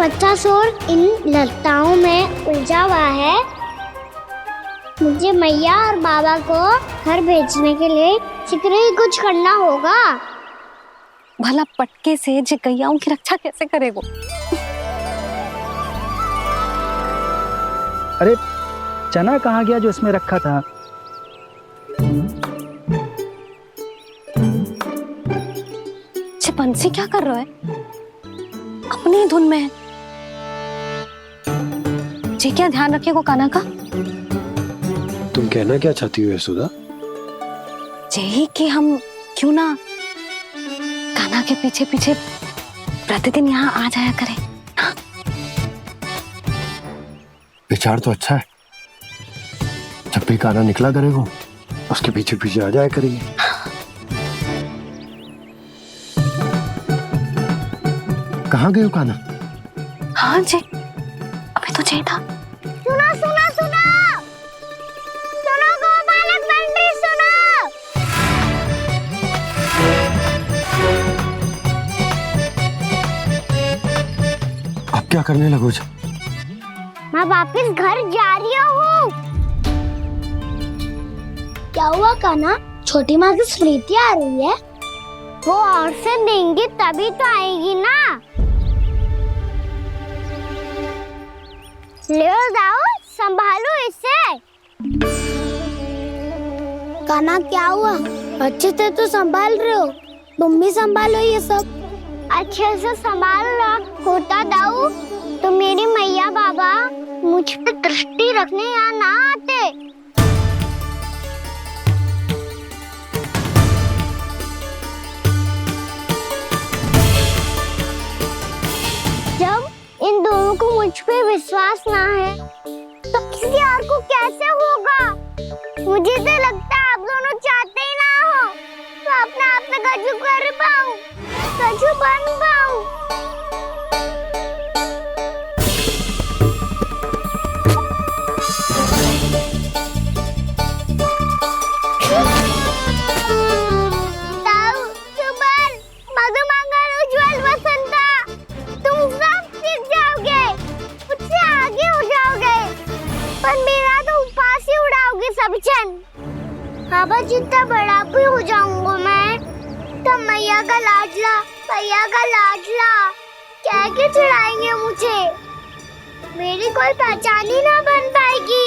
बच्चा शोर इन लताओं में उलझा हुआ है। मुझे मैया और बाबा को घर भेजने के लिए शीघ्र ही कुछ करना होगा। भला पटके से गैयाओं की रक्षा कैसे करेगो? अरे चना कहाँ गया जो इसमें रखा था? बंसी क्या कर रहा है? अपनी ही धुन में है। जी क्या ध्यान रखिएगो कान्हा का। तुम कहना क्या चाहती हो यशोदा? यही कि हम क्यों ना कान्हा के पीछे पीछे प्रतिदिन यहाँ आ जाया करें। हाँ? विचार तो अच्छा है। जब भी कान्हा निकला करेगा उसके पीछे पीछे आ जाया करेंगे। कहाँ गए हो कान्हा? हाँ जी, अभी तो चाहिए था। सुनो सुनो सुनो सुनो गोपालक मंत्री सुनो। अब क्या करने लगो? मैं वापस घर जा रही हूँ। क्या हुआ कान्हा? छोटी माँ की स्मृति आ रही है। वो और से देंगी तभी तो आएगी ना। ले जाओ, संभालो इसे। कान्हा क्या हुआ? अच्छे से तो संभाल रहे हो, तुम भी संभालो ये सब। अच्छे से संभाल लो होता दाऊ तो मेरी मैया बाबा मुझ पे दृष्टि रखने यहाँ ना आते। जब इन दोनों को मुझ पे विश्वास ना है तो किसी और को कैसे होगा? मुझे तो लगता है आप दोनों चाहते ही ना हो तो अपने आप में गजू कर पाऊं, गजू बन पाऊं। बाबा जितना बड़ा भी हो जाऊंगा मैं तो मैया का लाडला कह के चिढ़ाएंगे मुझे। मेरी कोई पहचान ही ना बन पाएगी।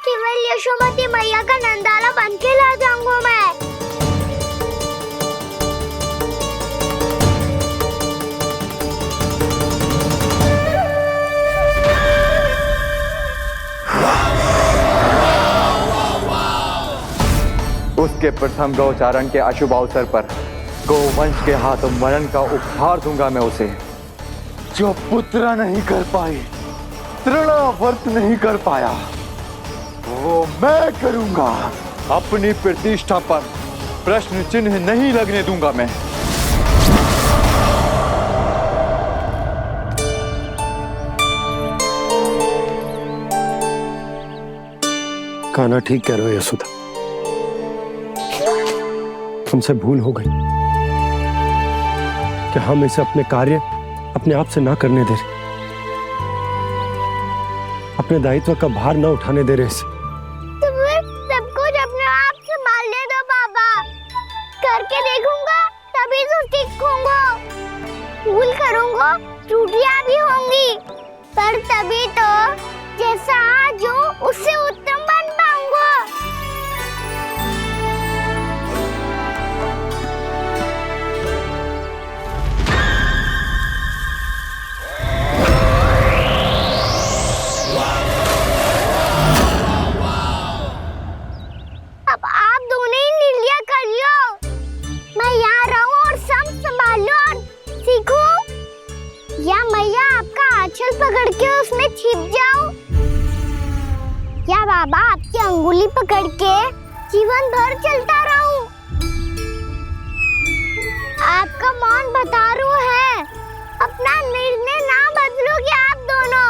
केवल यशोमती मैया का नंदाला बन के ला जाऊंगा मैं। उसके प्रथम गौचारण के अशुभ अवसर पर गोवंश के हाथों मरण का उपहार दूंगा मैं उसे। जो पुत्र नहीं कर पाई, तृणावर्त नहीं कर पाया, वो मैं करूंगा। अपनी प्रतिष्ठा पर प्रश्न चिन्ह नहीं लगने दूंगा मैं। कान्हा ठीक कह रहे हो यशोदा, हमसे भूल हो गई कि हम इसे अपने कार्य अपने आप से ना करने दे रहे, अपने दायित्व का भार ना उठाने दे रहे इसे। सब कुछ अपने आप से संभाल ले दो बाबा। करके देखूंगा तभी तो ठीक होऊंगा। भूल करूंगा, त्रुटियां भी होंगी, पर तभी तो जैसा आज हूं उससे उत्तम बन पाऊंगा। अब आप दोनों ही निर्णय कर लो। मैं यहाँ रहूं और सब संभालूं और सीखूं, या मैया आपका आंचल पकड़ के उसमें छिप जाऊं, या बाबा आपकी अंगुली पकड़ के जीवन भर चलता रहूं। आपका मौन बता रहा है, अपना निर्णय ना बदलोगे आप दोनों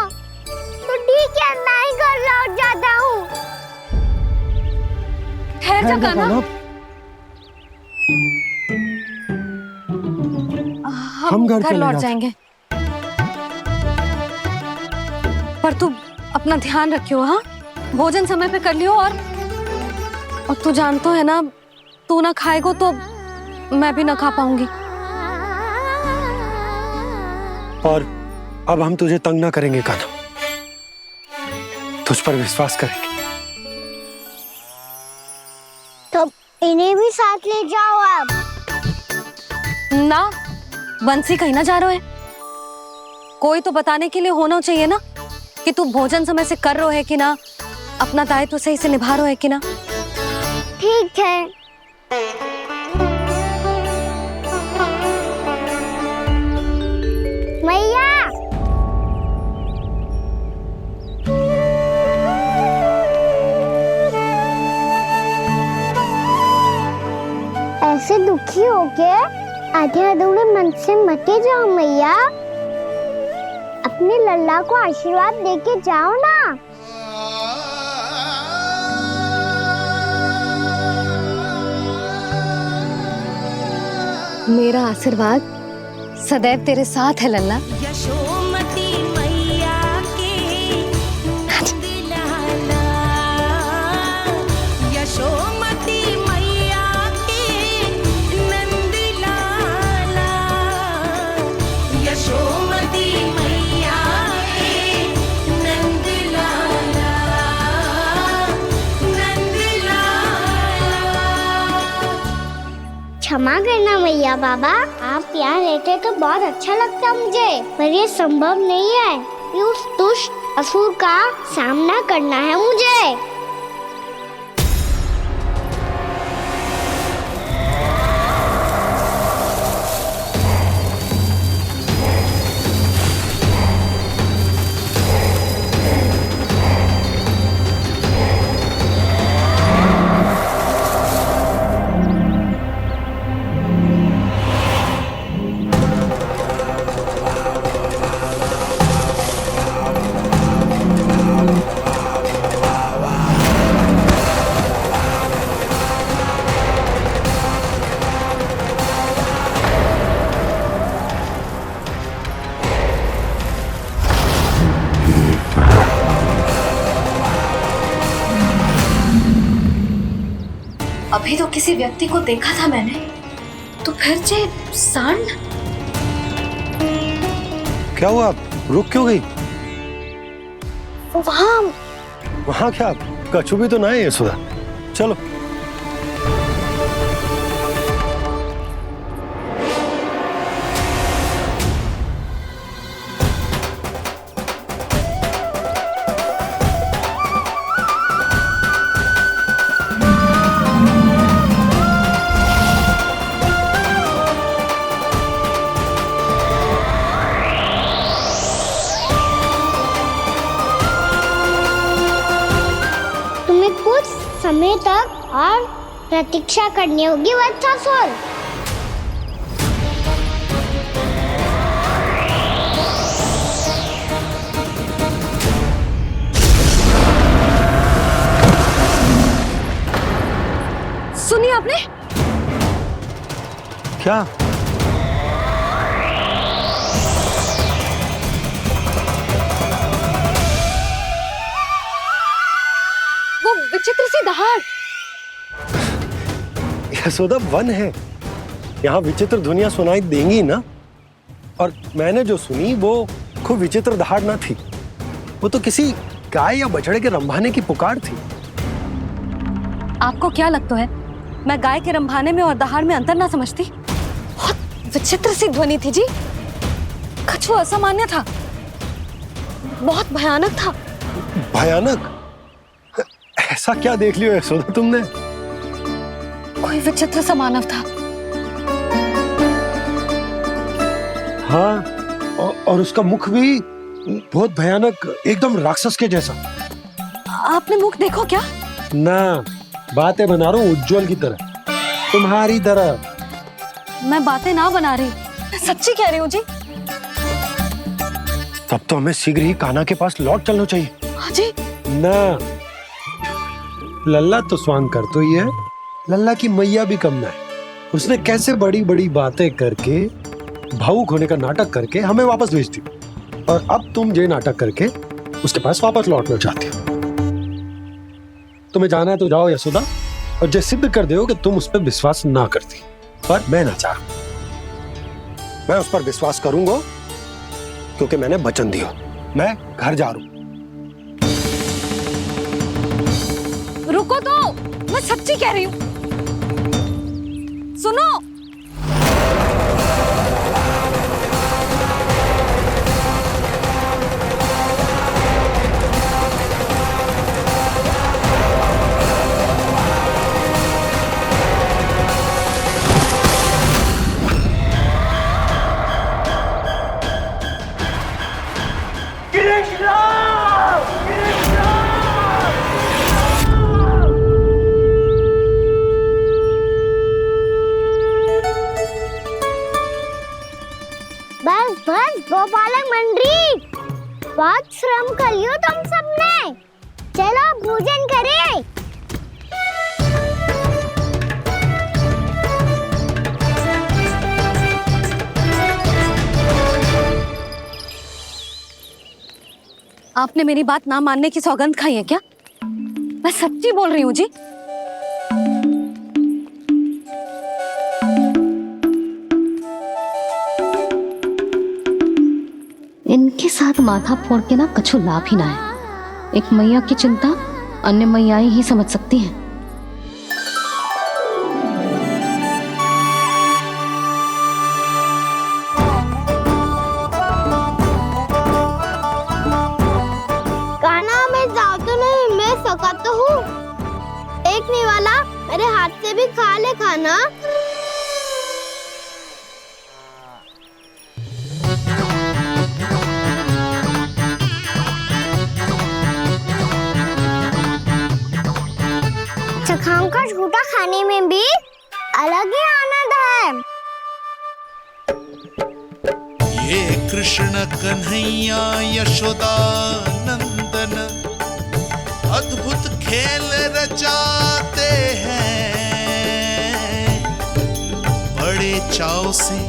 तो ठीक है, मैं ही घर लौट जाता हूँ। ठहर जा कान्हा, हम घर लौट जाएंगे। पर तू अपना ध्यान रखियो, हाँ? भोजन समय पे कर लियो। और तू जानतो है ना, तू ना खाएगो तो मैं भी ना खा पाऊंगी। और अब हम तुझे तंग ना करेंगे कान्हा, तुझ पर विश्वास करेंगे। तो इन्हें भी साथ ले जाओ अब। ना, बंसी कहीं ना जा रहे है। कोई तो बताने के लिए होना चाहिए ना कि तू भोजन समय से कर रहे है कि ना, अपना दायित्व सही से निभा रहे है कि ना। ठीक है। मैया, ऐसे दुखी हो के आधे अधूरे मन से मत जाओ मैया। अपने लल्ला को आशीर्वाद देके जाओ ना। मेरा आशीर्वाद सदैव तेरे साथ है लल्ला। यशोमती मैया के नंद लाला, यशोमती मैया के नंद लाला, यशोमती मैया के नंद लाला, नंद लाला। क्षमा करना मैया बाबा, आप यहाँ रहते तो बहुत अच्छा लगता मुझे, पर ये संभव नहीं है। उस दुष्ट असुर का सामना करना है मुझे। अभी तो किसी व्यक्ति को देखा था मैंने, तो फिर से सांड। क्या हुआ, रुक क्यों गई? वहाँ क्या कछु भी तो ना है यशोदा, चलो। कुछ समय तक और प्रतीक्षा करनी होगी वत्सासुर। सुनिए आपने क्या? वो विचित्र सी दहाड़। यशोदा, वन है, यहाँ विचित्र ध्वनियां सुनाई देंगी ना। और मैंने जो सुनी वो खूब विचित्र दहाड़ ना थी, वो तो किसी गाय या बछड़े के रंभाने की पुकार थी। आपको क्या लगता है मैं गाय के रंभाने में और दहाड़ में अंतर ना समझती? बहुत विचित्र सी ध्वनि थी जी, कुछ वो असामान्य था, बहुत भयानक था। भयानक? ऐसा क्या देख लियो यशोदा तुमने? कोई विचित्र सा मानव था। हाँ, और उसका मुख भी बहुत भयानक, एकदम राक्षस के जैसा। आपने मुख देखो क्या? ना, बातें बना रहा हूँ उज्जवल की तरह, तुम्हारी तरह। मैं बातें ना बना रही, मैं सच्ची कह रही हूँ जी। तब तो हमें शीघ्र ही कान्हा के पास लौट चलना चाहिए। हाँ जी। ना, लल्ला तो स्वांग कर तो ही है, लल्ला की मैया भी कम ना है। उसने कैसे बड़ी बड़ी बातें करके, भावुक होने का नाटक करके हमें वापस भेज दी, और अब तुम ये नाटक करके उसके पास वापस लौटना चाहती हो। तुम्हें जाना है तो जाओ यशोदा, और जो सिद्ध कर दो कि तुम उस पर विश्वास ना करती, पर मैं ना चाहूं। मैं उस पर विश्वास करूंगा क्योंकि मैंने वचन दिया। मैं घर जा रहा हूं। रुको तो, मैं सच्ची कह रही हूँ। सुनो, बस बस गोपालक मंडली, बहुत श्रम कर लियो तुम सबने। चलो भोजन करें। आपने मेरी बात ना मानने की सौगंध खाई है क्या? मैं सच्ची बोल रही हूँ जी। इनके साथ माथा फोड़ के ना कछु लाभ ही ना है। एक मैया की चिंता अन्य मैयाएं ही समझ सकती हैं। कान्हा, मैं जाऊँ तो नहीं, मैं सका तो हूँ। एक नहीं वाला मेरे हाथ से भी खा ले खाना। चखाओं का झूठा खाने में भी अलग ही आनंद है। ये कृष्ण कन्हैया यशोदा नंदन अद्भुत खेल रचाते हैं, बड़े चाव से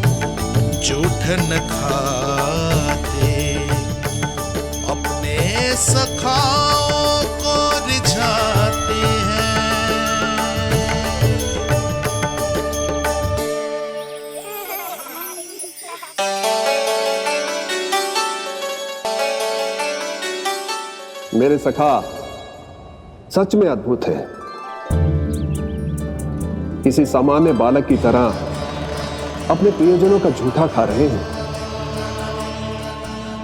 जूठन खाते, अपने सखाओं को रिझाते हैं। मेरे सखा सच में अद्भुत है। किसी सामान्य बालक की तरह अपने प्रियजनों का झूठा खा रहे हैं,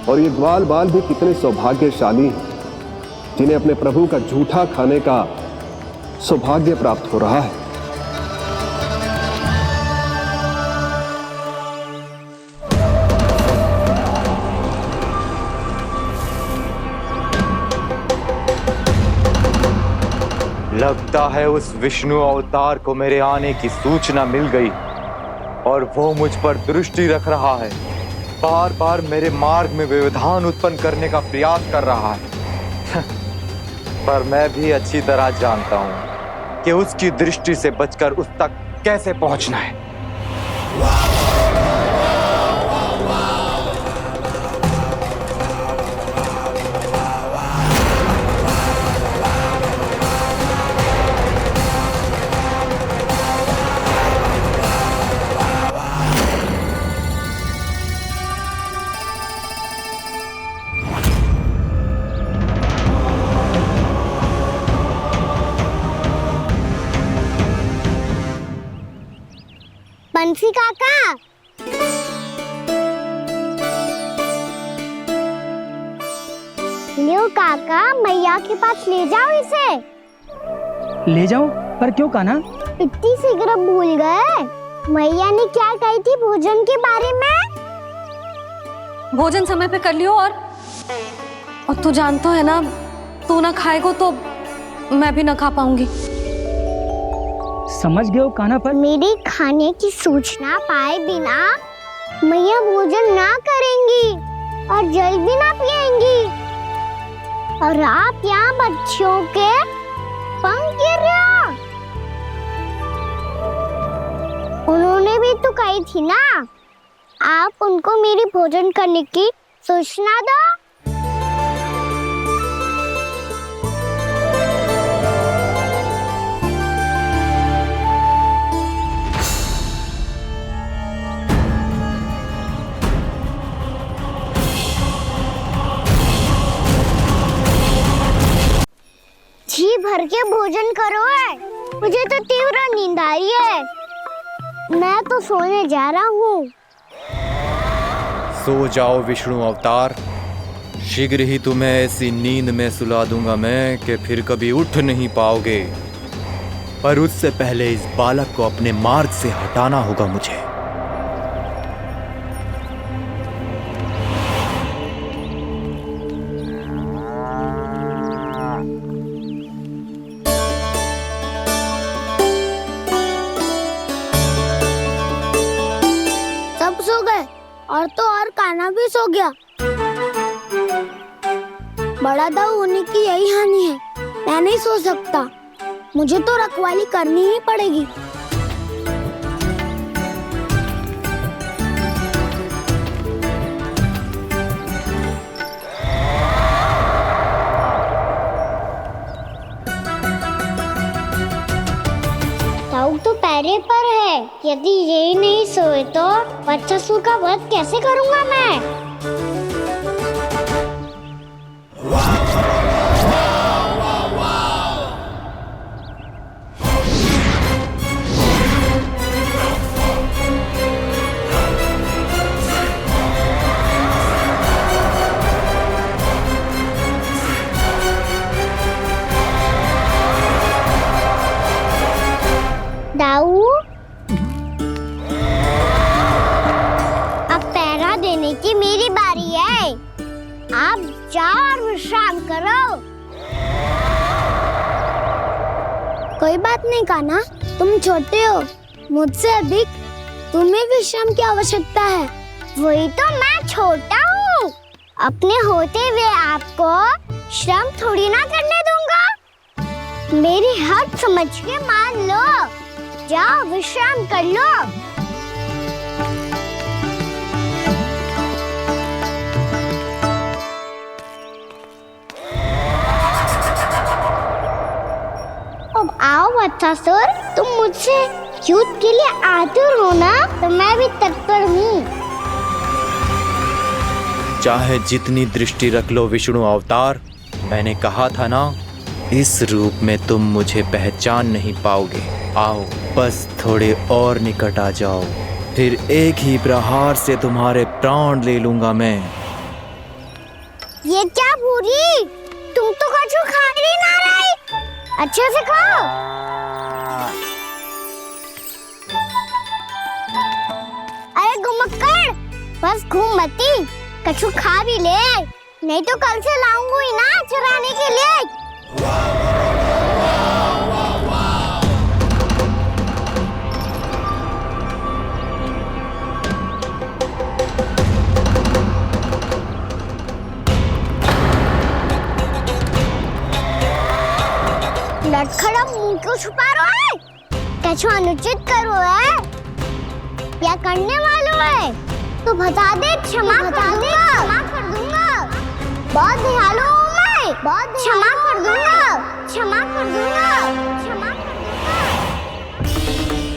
और ये ग्वाल बाल भी कितने सौभाग्यशाली हैं जिन्हें अपने प्रभु का झूठा खाने का सौभाग्य प्राप्त हो रहा है। लगता है उस विष्णु अवतार को मेरे आने की सूचना मिल गई और वो मुझ पर दृष्टि रख रहा है। बार बार मेरे मार्ग में व्यवधान उत्पन्न करने का प्रयास कर रहा है। पर मैं भी अच्छी तरह जानता हूं कि उसकी दृष्टि से बचकर उस तक कैसे पहुंचना है। बंसी काका, लियो काका, मैया के पास ले जाओ इसे। ले जाओ, पर क्यों कान्हा? इतनी शीघ्र भूल गए? मैया ने क्या कही थी भोजन के बारे में? भोजन समय पे कर लियो, और तू जानता है ना, तू ना खाएगा तो मैं भी ना खा पाऊंगी। समझ गए हो कान्हा, पर मेरे खाने की सूचना पाए बिना मैया भोजन ना करेंगी और जल भी ना पिएंगी, और आप यहाँ बच्चों के पंख गिर रहे हो। उन्होंने भी तो कही थी ना, आप उनको मेरी भोजन करने की सूचना दो। भोजन करो है। मुझे तो तीव्र नींद आ रही है। मैं तो सोने जा रहा हूँ। सो जाओ विष्णु अवतार, शीघ्र ही तुम्हें ऐसी नींद में सुला दूंगा मैं कि फिर कभी उठ नहीं पाओगे। पर उससे पहले इस बालक को अपने मार्ग से हटाना होगा मुझे। सब सो गए और तो और कान्हा भी सो गया। बड़ा दाऊ होने की यही हानि है। मैं नहीं सो सकता। मुझे तो रखवाली करनी ही पड़ेगी। दाऊ तो पैरे पर है। यदि यही नहीं सोए तो बच्चासुर का वध कैसे करूंगा मैं? दाऊ, अब पहरा देने की मेरी बारी है। आप जाओ और विश्राम करो। कोई बात नहीं कान्हा, तुम छोटे हो। मुझसे अधिक तुम्हें विश्राम की आवश्यकता है। वही तो, मैं छोटा हूँ। अपने होते हुए आपको श्रम थोड़ी ना करने दूंगा। मेरी हद समझ के मान लो। जाओ विश्राम कर लो। अब आओ बच्चासुर, तुम मुझसे युद्ध के लिए आतुर हो ना, तो मैं भी तत्पर हूँ। चाहे जितनी दृष्टि रख लो विष्णु अवतार, मैंने कहा था ना, इस रूप में तुम मुझे पहचान नहीं पाओगे। आओ बस थोड़े और निकट आ जाओ, फिर एक ही प्रहार से तुम्हारे प्राण ले लूंगा मैं। ये क्या भूरी, तुम तो कछु खा ही ना रही। अच्छे से खाओ। अरे घुमक्कड़, बस घूम मती, कछु खा भी ले, नहीं तो कल से लाऊंगी ना चराने के लिए। लटखड़ा मुंह क्यों छुपा रहा है? कछु अनुचित करो है या करने वालों है तो बता दे, क्षमा कर दूंगा। बहुत दयालु हूँ मैं, बहुत क्षमा कर दूंगा।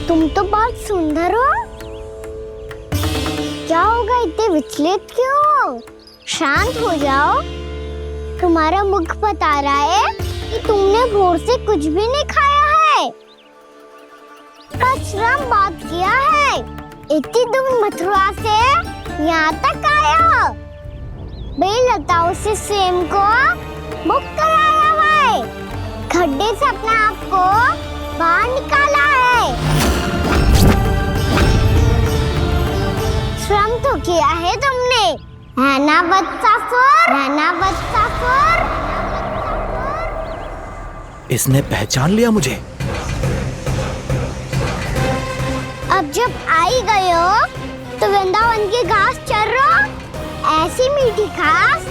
तुम तो बहुत सुंदर हो। क्या होगा, इतने विचलित क्यों हो? शांत हो जाओ। तुम्हारा मुख बता रहा है कि तुमने भोर से कुछ भी नहीं खाया है। श्रम बात किया है। इतनी दूर मथुरा से यहाँ तक आया हो। बेलताओं से स्वयं को मुक्त कराया हुआ है। खड्डे से अपने आप को बाहर निकाला है। श्रम तो किया है तुमने, है ना बच्चासुर? इसने पहचान लिया मुझे। अब जब आई गए हो तो वृंदावन की घास चर रहो। ऐसी मीठी घास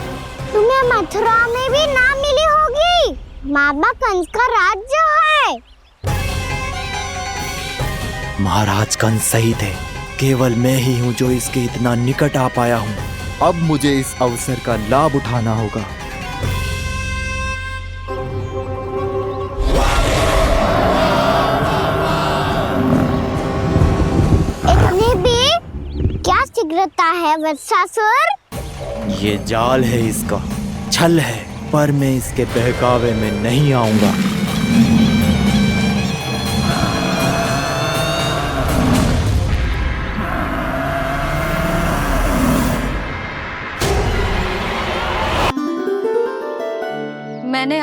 तुम्हें मथुरा में भी ना मिली होगी। मामा कंस का राज्य है। महाराज कंस सही थे, केवल मैं ही हूँ जो इसके इतना निकट आ पाया हूँ। अब मुझे इस अवसर का लाभ उठाना होगा। क्या शीघ्रता है वत्सासुर? ये जाल है इसका, छल है, पर मैं इसके बहकावे में नहीं आऊंगा।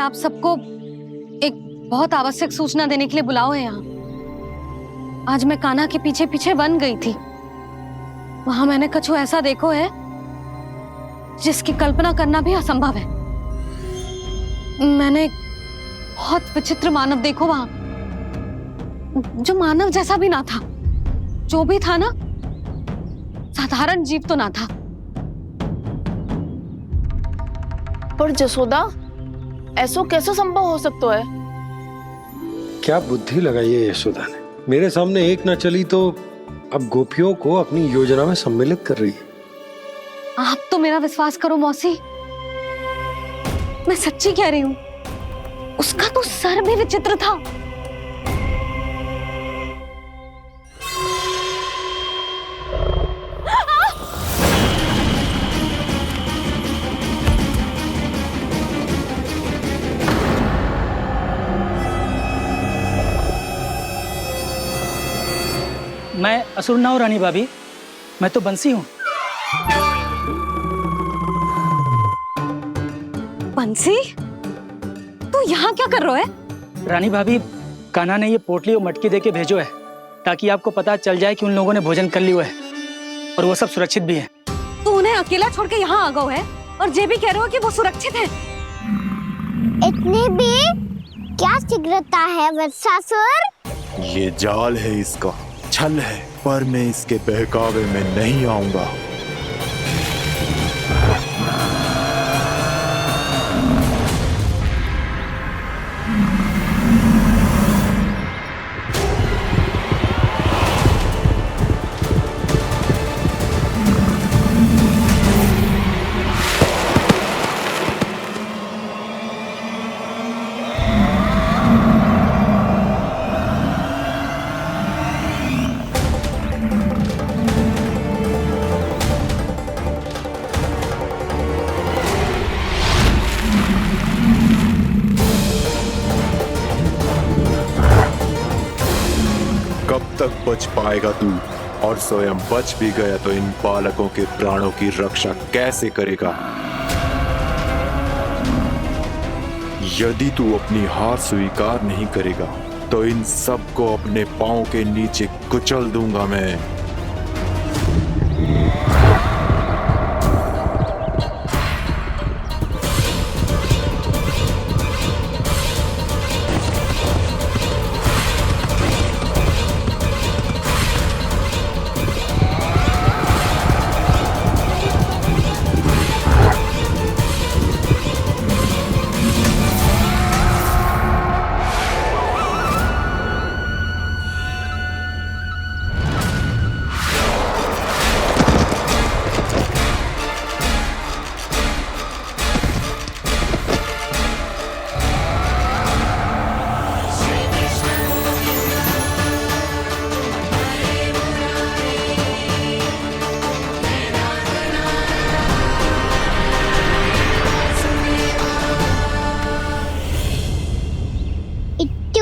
आप सबको एक बहुत आवश्यक सूचना देने के लिए बुलाओ है यहाँ। आज मैं कान्हा के पीछे पीछे वन गई थी। वहां मैंने कछु ऐसा देखो है जिसकी कल्पना करना भी असंभव है। मैंने बहुत विचित्र मानव देखो वहां, जो मानव जैसा भी ना था। जो भी था ना, साधारण जीव तो ना था। पर जसोदा, ऐसो कैसे संभव हो सकता है? क्या बुद्धि लगाई है यशोदा ने। मेरे सामने एक ना चली तो अब गोपियों को अपनी योजना में सम्मिलित कर रही है। आप तो मेरा विश्वास करो मौसी, मैं सच्ची कह रही हूं। उसका तो सर भी विचित्र था। मैं असुर ना हूँ रानी भाभी, मैं तो बंसी हूँ। बंसी, तू यहाँ क्या कर रहा है? रानी भाभी, कान्हा ने ये पोटली और मटकी देके भेजो है ताकि आपको पता चल जाए कि उन लोगों ने भोजन कर लिया है और वो सब सुरक्षित भी है। तू उन्हें अकेला छोड़ के यहाँ आ गया है और ये भी कह रहे हो कि वो सुरक्षित है। इतनी भी क्या शीघ्रता है वत्सासुर? ये जाल है, इसका छल है, पर मैं इसके बहकावे में नहीं आऊंगा। कब तक बच पाएगा तू? और स्वयं बच भी गया तो इन बालकों के प्राणों की रक्षा कैसे करेगा? यदि तू अपनी हार स्वीकार नहीं करेगा तो इन सबको अपने पांव के नीचे कुचल दूंगा मैं।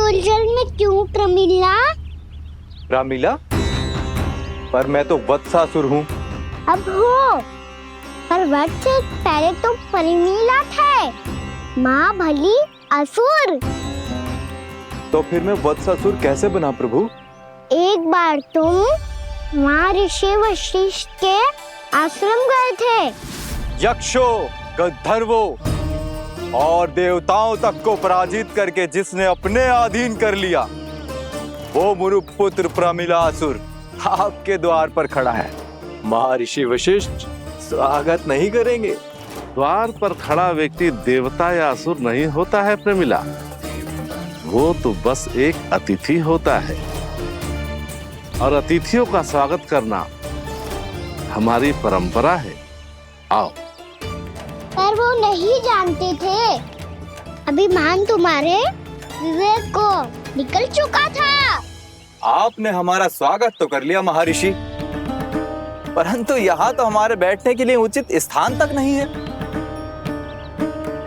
उलझन में क्यों प्रमिला? रामलीला, पर मैं तो वत्सासुर हूँ। अब हो, पर वत्स से पहले तो प्रमिला थे। माँ भली असुर। तो फिर मैं वत्सासुर कैसे बना प्रभु? एक बार तुम माँ ऋषि वशिष्ठ के आश्रम गए थे। यक्षो, गंधर्वों और देवताओं तक को पराजित करके जिसने अपने अधीन कर लिया, वो मुरुपुत्र प्रमिलासुर आपके द्वार पर खड़ा है। महर्षि वशिष्ठ स्वागत नहीं करेंगे? द्वार पर खड़ा व्यक्ति देवता या असुर नहीं होता है प्रमिला, वो तो बस एक अतिथि होता है और अतिथियों का स्वागत करना हमारी परंपरा है। आओ। पर वो नहीं जानते थे। अभिमान तुम्हारे विवेक को निकल चुका था। आपने हमारा स्वागत तो कर लिया महर्षि, परंतु यहाँ तो हमारे बैठने के लिए उचित स्थान तक नहीं है।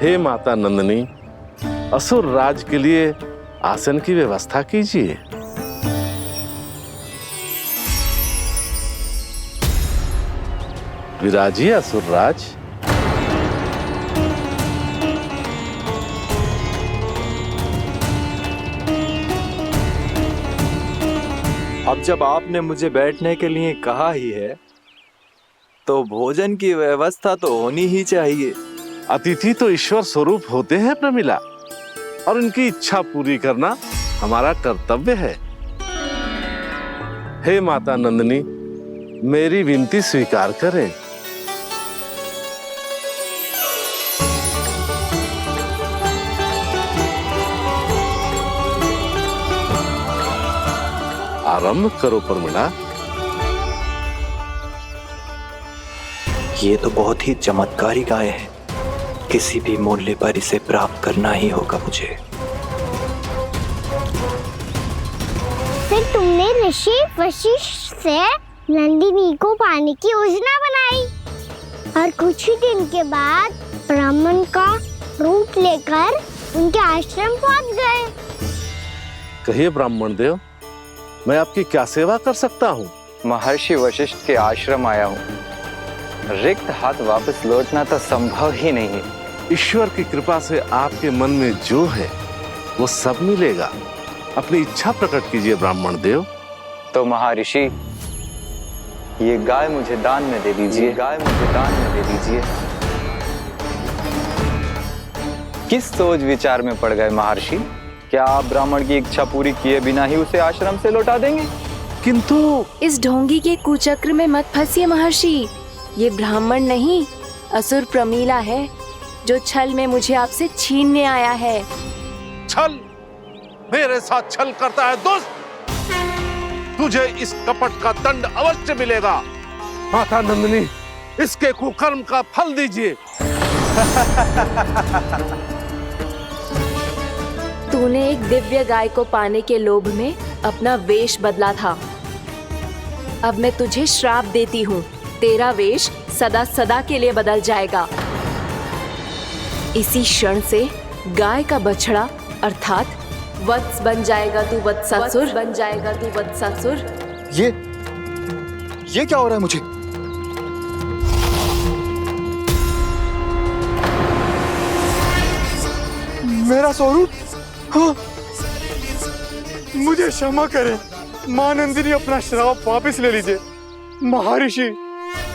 हे माता नंदिनी, असुर राज के लिए आसन की व्यवस्था कीजिए। विराजिए असुर राज। जब आपने मुझे बैठने के लिए कहा ही है तो भोजन की व्यवस्था तो होनी ही चाहिए। अतिथि तो ईश्वर स्वरूप होते हैं प्रमिला, और उनकी इच्छा पूरी करना हमारा कर्तव्य है। हे माता नंदिनी, मेरी विनती स्वीकार करें। आरंभ करो प्रमिला। ये तो बहुत ही चमत्कारी गाय है, किसी भी मूल्य पर इसे प्राप्त करना ही होगा मुझे। फिर तुमने ऋषि वशिष्ठ से नंदिनी को पाने की योजना बनाई और कुछ ही दिन के बाद ब्राह्मण का रूप लेकर उनके आश्रम पहुंच गए। कहिए ब्राह्मण देव, मैं आपकी क्या सेवा कर सकता हूँ? महर्षि वशिष्ठ के आश्रम आया हूँ। रिक्त हाथ वापस लौटना तो संभव ही नहीं है। ईश्वर की कृपा से आपके मन में जो है वो सब मिलेगा। अपनी इच्छा प्रकट कीजिए ब्राह्मण देव। तो महर्षि, ये गाय मुझे दान में दे दीजिए। गाय मुझे दान में दे दीजिए। किस सोच विचार में पड़ गए महर्षि? क्या आप ब्राह्मण की इच्छा पूरी किए बिना ही उसे आश्रम से लौटा देंगे? किंतु इस ढोंगी के कुचक्र में मत फंसिए महर्षि। ये ब्राह्मण नहीं, असुर प्रमीला है जो छल में मुझे आपसे छीनने आया है। छल? मेरे साथ छल करता है दुष्ट? तुझे इस कपट का दंड अवश्य मिलेगा। माता नंदिनी, इसके कुकर्म का फल दीजिए। तूने एक दिव्य गाय को पाने के लोभ में अपना वेश बदला था। अब मैं तुझे श्राप देती हूँ, तेरा वेश सदा सदा के लिए बदल जाएगा। इसी क्षण से गाय का बछड़ा अर्थात वत्स बन जाएगा तू वत्सासुर। बन जाएगा तू वत्सासुर। ये क्या हो रहा है मुझे? मेरा स्वरूप? हाँ। मुझे क्षमा करें मां नंदिनी, अपना श्राप वापस ले लीजिए। महर्षि,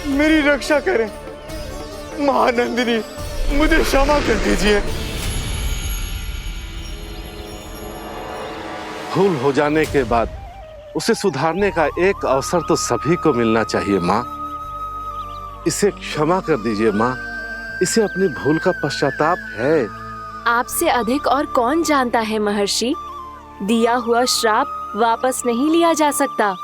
मेरी रक्षा करें। मां नंदिनी, मुझे क्षमा कर दीजिए। भूल हो जाने के बाद उसे सुधारने का एक अवसर तो सभी को मिलना चाहिए माँ। इसे क्षमा कर दीजिए माँ, इसे अपनी भूल का पश्चाताप है। आपसे अधिक और कौन जानता है महर्षि, दिया हुआ श्राप वापस नहीं लिया जा सकता।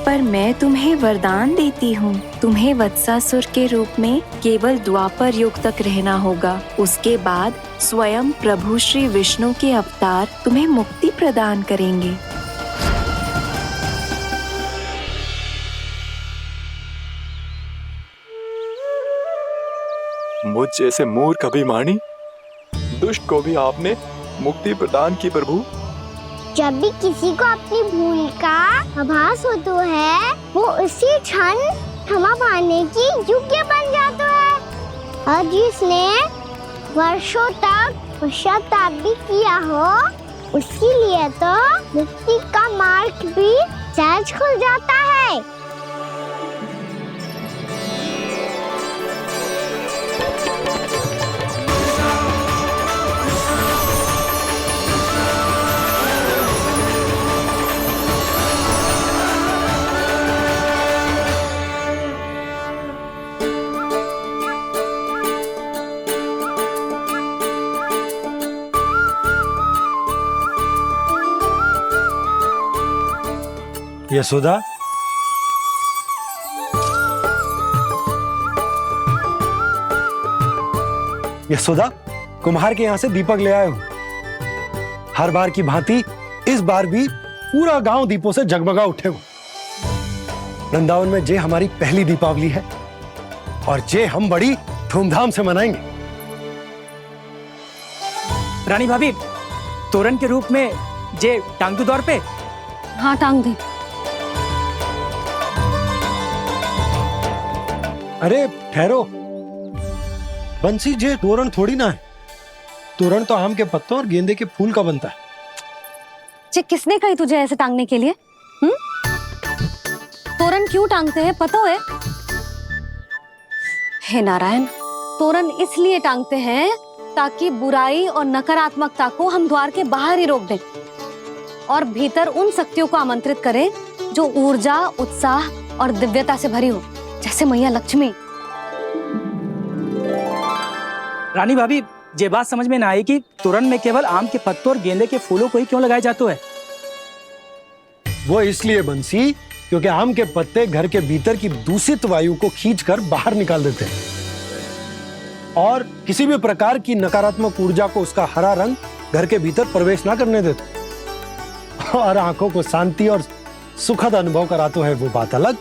पर मैं तुम्हें वरदान देती हूँ, तुम्हें वत्सासुर के रूप में केवल द्वापर युग तक रहना होगा। उसके बाद स्वयं प्रभु श्री विष्णु के अवतार तुम्हें मुक्ति प्रदान करेंगे। मुझ जैसे मूर्ख अभिमानी दुष्ट को भी आपने मुक्ति प्रदान की प्रभु। जब भी किसी को अपनी भूल का आभास होता है, वो उसी क्षण क्षमा पाने की योग्य बन जाता है। और जिसने वर्षों तक पश्चाताप भी किया हो, उसके लिए तो मुक्ति का मार्ग भी सहज खुल जाता है। यशोदा, यशोदा, कुम्हार के यहाँ से दीपक ले आया हूं। हर बार की भांति इस बार भी पूरा गांव दीपों से जगमगा उठे हो। वृंदावन में जे हमारी पहली दीपावली है और जे हम बड़ी धूमधाम से मनाएंगे। रानी भाभी, तोरण के रूप में जे टांग दो दौर पे। हाँ, टांग दे। अरे ठहरो, बंसी, जे तोरण थोड़ी ना है। तोरण तो आम के पत्तों और गेंदे के फूल का बनता है। जे किसने कही तुझे ऐसे टांगने के लिए? तोरण क्यों टांगते हैं पता है? हे नारायण, तोरण इसलिए टांगते हैं ताकि बुराई और नकारात्मकता को हम द्वार के बाहर ही रोक दें और भीतर उन शक्तियों को आमंत्रित करें जो ऊर्जा, उत्साह और दिव्यता से भरी हो, जैसे मैया लक्ष्मी। रानी भाभी, ये बात समझ में ना आई कि तोरण में केवल आम के पत्तों और गेंदे के फूलों को ही क्यों लगाया जाता है? वो इसलिए बंसी, क्योंकि आम के पत्ते घर के भीतर की दूषित वायु को खींचकर बाहर निकाल देते हैं और किसी भी प्रकार की नकारात्मक ऊर्जा को उसका हरा रंग घर के भीतर प्रवेश ना करने देते और आंखों को शांति और सुखद अनुभव कराते है, वो बात अलग।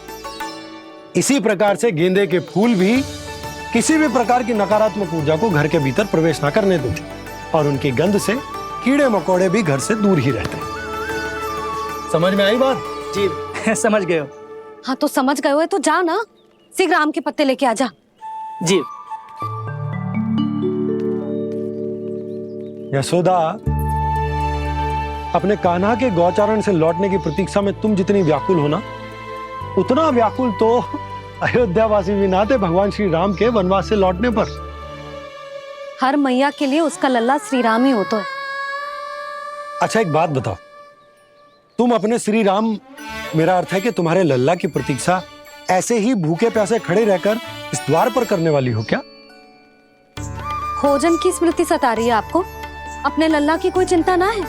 इसी प्रकार से गेंदे के फूल भी किसी भी प्रकार की नकारात्मक ऊर्जा को घर के भीतर प्रवेश ना करने देते और उनकी गंध से कीड़े मकोड़े भी घर से दूर ही रहते हैं। समझ में आई बात? जी समझ गए हो। हाँ तो समझ गए हो तो जा ना, शीघ्र आम के पत्ते लेके आजा। जी। यशोदा, अपने कान्हा के गौचारण से लौटने की प्रतीक्षा में तुम जितनी व्याकुल हो ना, उतना व्याकुल तो अयोध्यावासी भी ना थे भगवान श्री राम के वनवास से लौटने पर। हर मैया के लिए उसका लल्ला श्री राम ही होता है। अच्छा एक बात बताओ, तुम अपने श्री राम, मेरा अर्थ है कि तुम्हारे लल्ला की प्रतीक्षा ऐसे ही भूखे प्यासे खड़े रहकर इस द्वार पर करने वाली हो क्या? भोजन की स्मृति सता रही है आपको? अपने लल्ला की कोई चिंता ना है।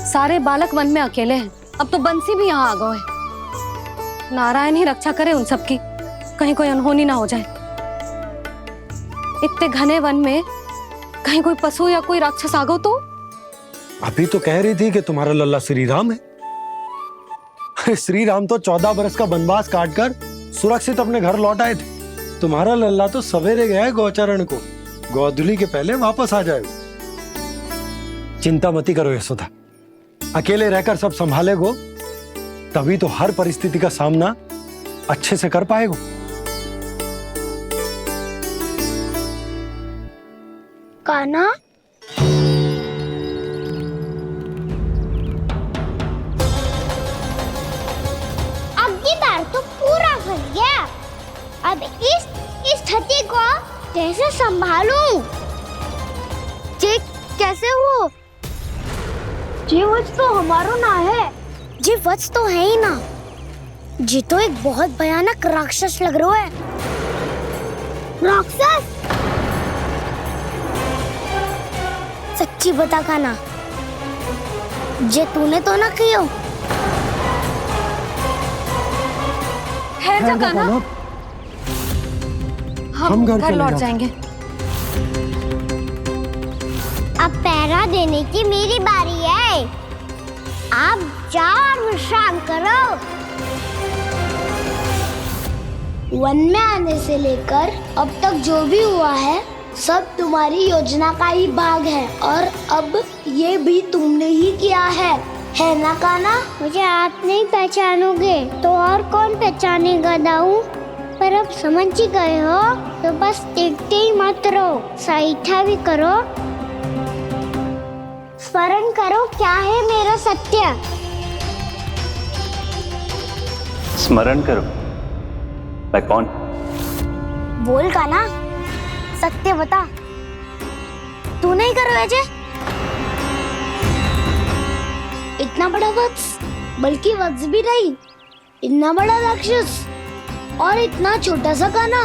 सारे बालक वन में अकेले हैं, अब तो बंसी भी यहाँ आ गए हैं। नारायण ही रक्षा करे उन सबकी, कहीं कोई अनहोनी ना हो जाए। इतने घने वन में कहीं कोई पशु या कोई राक्षस आ गो तो? अभी तो कह रही थी कि तुम्हारा लल्ला श्री राम है। श्री राम तो 14 बरस का वनवास काटकर सुरक्षित अपने घर लौट आए थे। तुम्हारा लल्ला तो सवेरे गया है गौचरण को, गोधूली के पहले वापस आ जाएगा। चिंता मती करो यशोदा, अकेले रहकर सब संभालेगो तभी तो हर परिस्थिति का सामना अच्छे से कर पाएगो। कान्हा, अब की बार तो पूरा फंस गया। अब इस स्थिति को कैसे संभालूं? जी कैसे हो? जी वच तो हमारो ना है। जी वच तो है ही ना। जी तो एक बहुत भयानक राक्षस लग रहा है। राक्षस? सच्ची बता कान्हा, जे तूने तो ना कियो? ठहर जा कान्हा, हम घर लौट जाएंगे। अब पहरा देने की मेरी बारी है। आप जाओ और विश्राम करो। वन में आने से लेकर अब तक जो भी हुआ है सब तुम्हारी योजना का ही भाग है और अब ये भी तुमने ही किया है ना कान्हा? मुझे आप नहीं पहचानोगे तो और कौन पहचानेगा दाऊ? पर अब समझ ही गए हो तो बस देखते ही मत रहो, सहीठा भी करो। स्मरण करो क्या है मेरा सत्य। स्मरण करो? मैं कौन? बोल कान्हा, सत्य बता। तू नहीं करो अजय? इतना बड़ा वत्स, बल्कि वत्स भी नहीं, इतना बड़ा राक्षस और इतना छोटा सा कान्हा।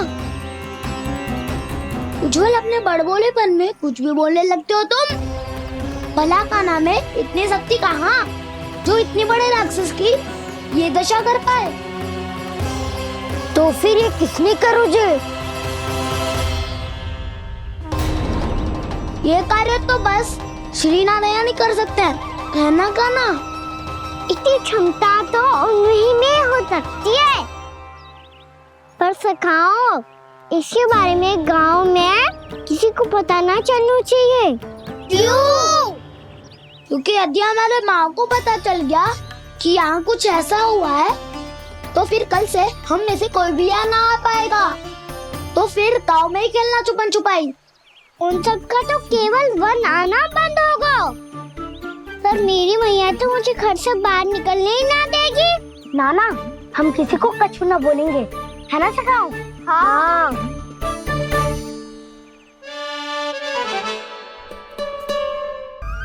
उज्जवल अपने बड़बोलेपन में कुछ भी बोलने लगते हो तुम। भला कान्हा में इतनी शक्ति कहाँ जो इतनी बड़े राक्षस की ये दशा कर पाए? तो फिर ये किसने करो जे? ये कार्य तो बस श्री नारायण ही कर सकते हैं, है ना कान्हा? इतनी क्षमता तो उन्हीं में हो सकती है। पर सखाओ, इसके बारे में गांव में किसी को पता ना चलना चाहिए। क्यों? क्योंकि यदि हमारे माँ को पता चल गया कि यहाँ कुछ ऐसा हुआ है तो फिर कल से हम में से कोई भी यहाँ ना आ पाएगा। तो फिर गांव में ही खेलना छुपन छुपाई। उन सबका तो केवल वन आना बंद होगा। पर मेरी मैया तो मुझे घर से बाहर निकलने ही ना देगी। नाना, हम किसी को कछु ना बोलेंगे, है ना सखाओ? हाँ।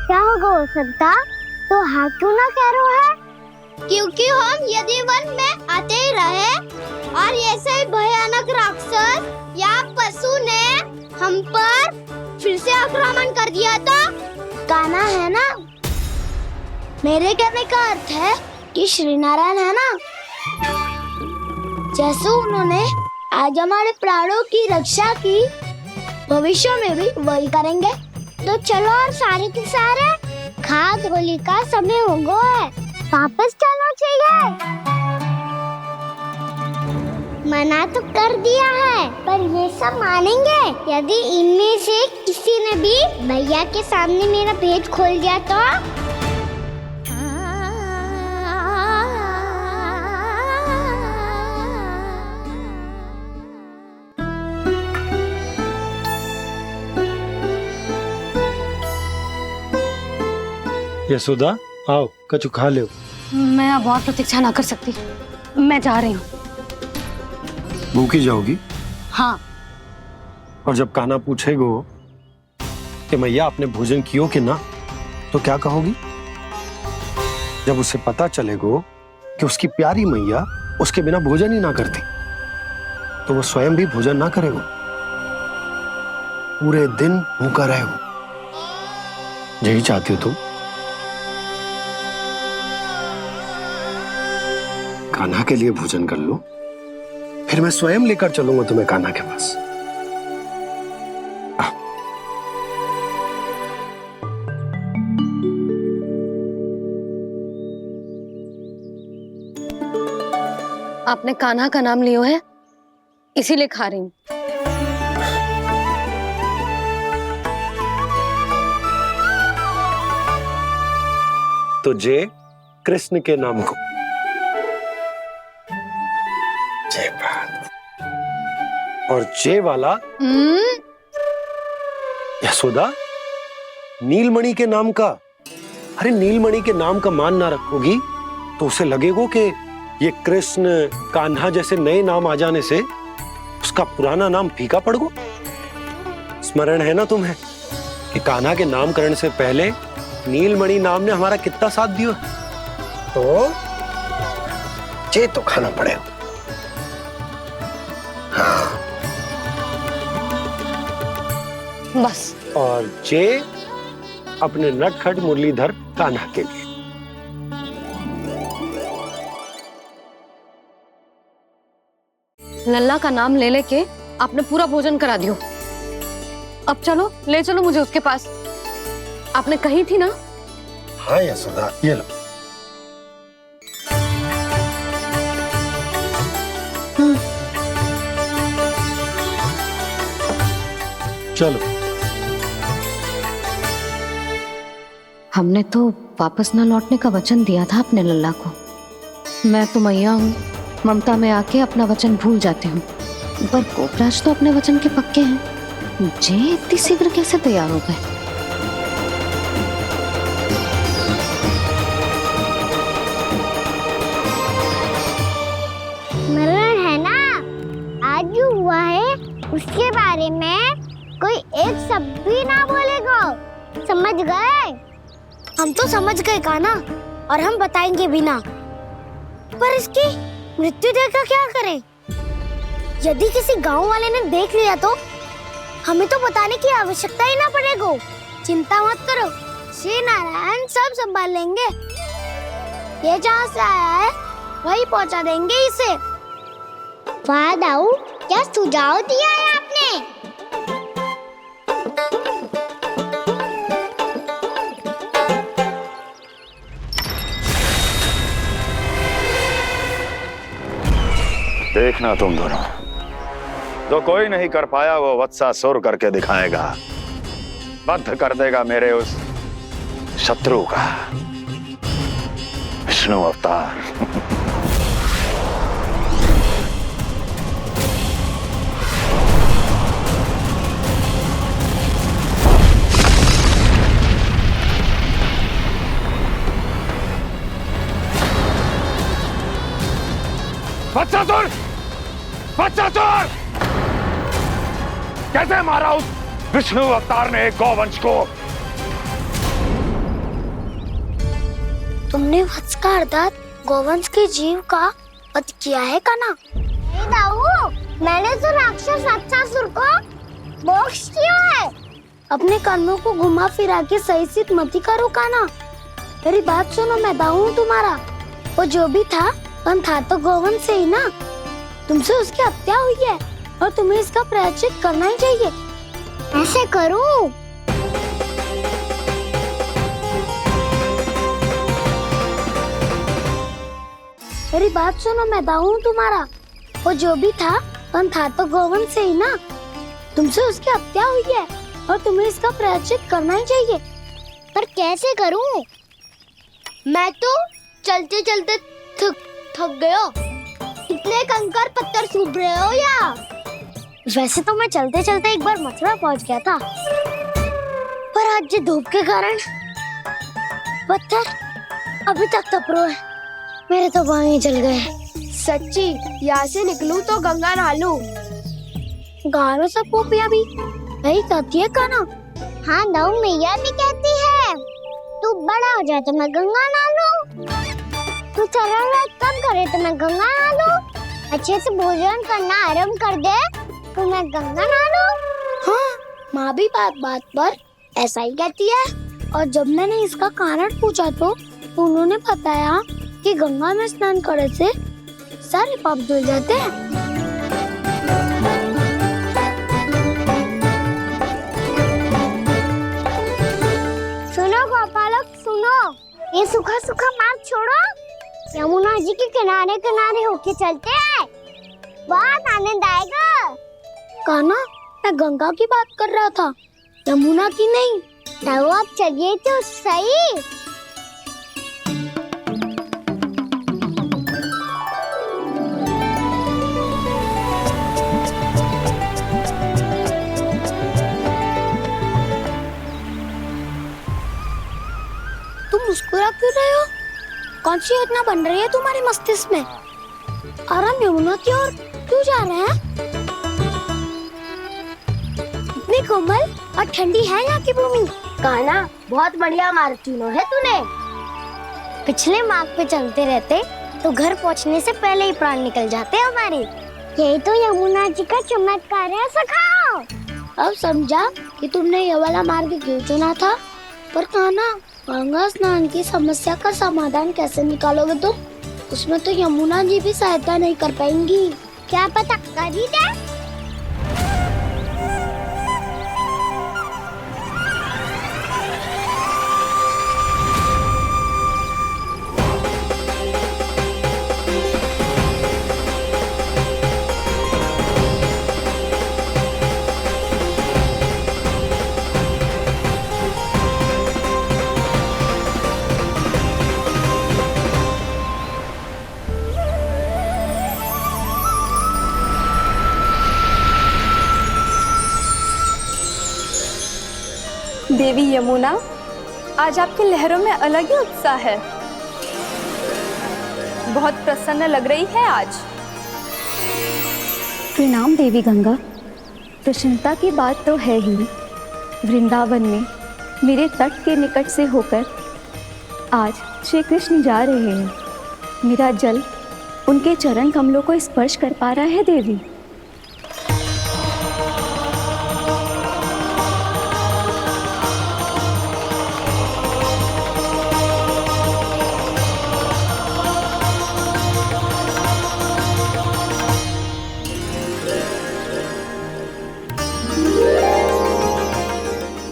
क्या होगा हो सकता? तो हाँ क्यों ना कह रहा है? क्योंकि हम यदि वन में आते ही रहे और ऐसे ही भयानक राक्षस या पशु ने हम पर फिर से आक्रमण कर दिया तो कान्हा है ना, मेरे कहने का अर्थ है कि श्री नारायण है ना, जैसे उन्होंने आज हमारे प्राणों की रक्षा की, भविष्य में भी वही करेंगे। तो चलो और सारे के सारे खाद होली का समय हो गया है, वापस चलना चाहिए। मना तो कर दिया है, पर ये सब मानेंगे यदि इनमें से किसी ने भी भैया के सामने मेरा पेट खोल दिया तो? यशोदा, आओ कछु खा लो। मैं अब और प्रतीक्षा ना कर सकती, मैं जा रही हूँ। भूखी जाओगी? हाँ। और जब कान्हा पूछेगो कि मैया आपने भोजन कियो कि ना, तो क्या कहोगी? जब उसे पता चलेगो कि उसकी प्यारी मैया उसके बिना भोजन ही ना करती, तो वो स्वयं भी भोजन ना करेगो, पूरे दिन भूखा रहेगो। यही चाहती हो तुम? कान्हा के लिए भोजन कर लो, फिर मैं स्वयं लेकर चलूंगा तुम्हें कान्हा के पास। आपने कान्हा का नाम लियो है, इसीलिए खा रही हूँ। तो जय कृष्ण के नाम को। जय बात। और जय वाला यशोदा, नीलमणि के नाम का। अरे नीलमणि के नाम का मान ना रखोगी तो उसे लगेगा कि ये कृष्ण कान्हा जैसे नए नाम आ जाने से उसका पुराना नाम फीका पड़ गो। स्मरण है ना तुम्हें कि कान्हा के नामकरण से पहले नीलमणि नाम ने हमारा कितना साथ दिया? तो जे तो खाना पड़ेगा। हाँ। बस। और जे अपने नटखट मुरलीधर कान्हा के लिए। लल्ला का नाम ले लेके आपने पूरा भोजन करा दियो। अब चलो, ले चलो मुझे उसके पास। आपने कही थी ना? हाँ यशोदा, ये लो। चलो। हमने तो वापस ना लौटने का वचन दिया था अपने लल्ला को। मैं तो मैया हूँ, ममता में आके अपना वचन भूल जाती हूँ, पर गोपराज तो अपने वचन के पक्के हैं। जे इतनी शीघ्र कैसे तैयार हो गए? मरण है ना, आज जो हुआ है उसके बारे में कोई एक शब्द भी ना बोलेगा, समझ गए? हम तो समझ गए कान्हा, और हम बताएंगे भी ना। पर इसकी मृत्यु देखकर क्या करें? यदि किसी गांव वाले ने देख लिया तो हमें तो बताने की आवश्यकता ही ना पड़ेगा। चिंता मत करो, श्री नारायण सब संभाल लेंगे। ये जहाँ से आया है वही पहुँचा देंगे इसे। वाह दाऊ, क्या सुझाव दिया है आपने? देखना तुम दोनों, जो कोई नहीं कर पाया वो वत्सासुर करके दिखाएगा, बद्ध कर देगा मेरे उस शत्रु का विष्णु अवतार। वत्सासुर! वत्सासुर! कैसे मारा उस विष्णु अवतार ने गौवंश को? तुमने वत्स का अर्थात गोवंश के जीव का वध किया है कान्हा? नहीं दाऊ, मैंने तो राक्षस वत्सासुर को मोक्ष किया है। अपने कर्मों को घुमा फिरा के सही सिद्ध मत करो कान्हा। मेरी बात सुनो, मैं दाऊ हूँ तुम्हारा। वो जो भी था पर था तो गोवंश से ही ना। तुमसे उसकी हत्या हुई है और तुम्हें इसका प्रायश्चित करना ही चाहिए। ऐसे करूं? मेरी बात सुनो, मैं दाऊ हूँ तुम्हारा। वो जो भी था पर था तो गोवंश से ही ना। तुमसे उसकी हत्या हुई है और तुम्हें इसका प्रायश्चित करना ही चाहिए। पर कैसे करूं? मैं तो चलते चलते थक गया। इतने कंकर पत्थर सूख रहे हो या? वैसे तो मैं चलते चलते एक बार मथुरा पहुंच गया था, पर आज ये धूप के कारण पत्थर अभी तक तप रहे हैं। मेरे तो बाएं जल गए। सच्ची, यहाँ से निकलूं तो गंगा नहा लूं। गारो सब पोपिया भी यही कहती है कान्हा। हाँ दाऊ मैया भी कहती है, तू बड़ा हो जाए तो मैं गंगा नहा लूं, तू चरण व्रत कम करे तो मैं गंगा नहा लूं, अच्छे से भोजन करना आरंभ कर दे तो मैं गंगा नहा लूं। हाँ, माँ भी बात बात पर ऐसा ही कहती है। और जब मैंने इसका कारण पूछा तो उन्होंने बताया कि गंगा में स्नान करने से सारे पाप धुल जाते हैं। सुनो गोपालक सुनो, ये सूखा सूखा मार्ग छोड़ो, यमुना जी के किनारे किनारे होके चलते हैं, बहुत आनंद आएगा। कान्हा, मैं गंगा की बात कर रहा था, यमुना की नहीं। तो आप चलिए तो सही। मुस्कुरा क्यों रहे हो? कौन सी योजना बन रही है तुम्हारे मस्तिष्क में? और हम यमुना की ओर क्यों जा रहे हैं? इतनी कोमल और ठंडी है यहाँ की भूमि। कान्हा, बहुत बढ़िया मार्ग चुना है तूने। पिछले मार्ग पे चलते रहते तो घर पहुँचने से पहले ही प्राण निकल जाते हमारे। यही तो यमुना जी का चमत्कार है सखाओ। अब समझा कि तुमने ये वाला मार्ग क्यों चुना था। पर कान्हा, गंगा स्नान की समस्या का समाधान कैसे निकालोगे तुम? उसमें तो यमुना जी भी सहायता नहीं कर पाएंगी। क्या पता कर ही दे। देवी यमुना, आज आपकी लहरों में अलग ही उत्साह है। बहुत प्रसन्न लग रही है आज। प्रणाम देवी गंगा। प्रसन्नता की बात तो है ही। वृंदावन में मेरे तट के निकट से होकर आज श्री कृष्ण जा रहे हैं। मेरा जल उनके चरण कमलों को स्पर्श कर पा रहा है देवी।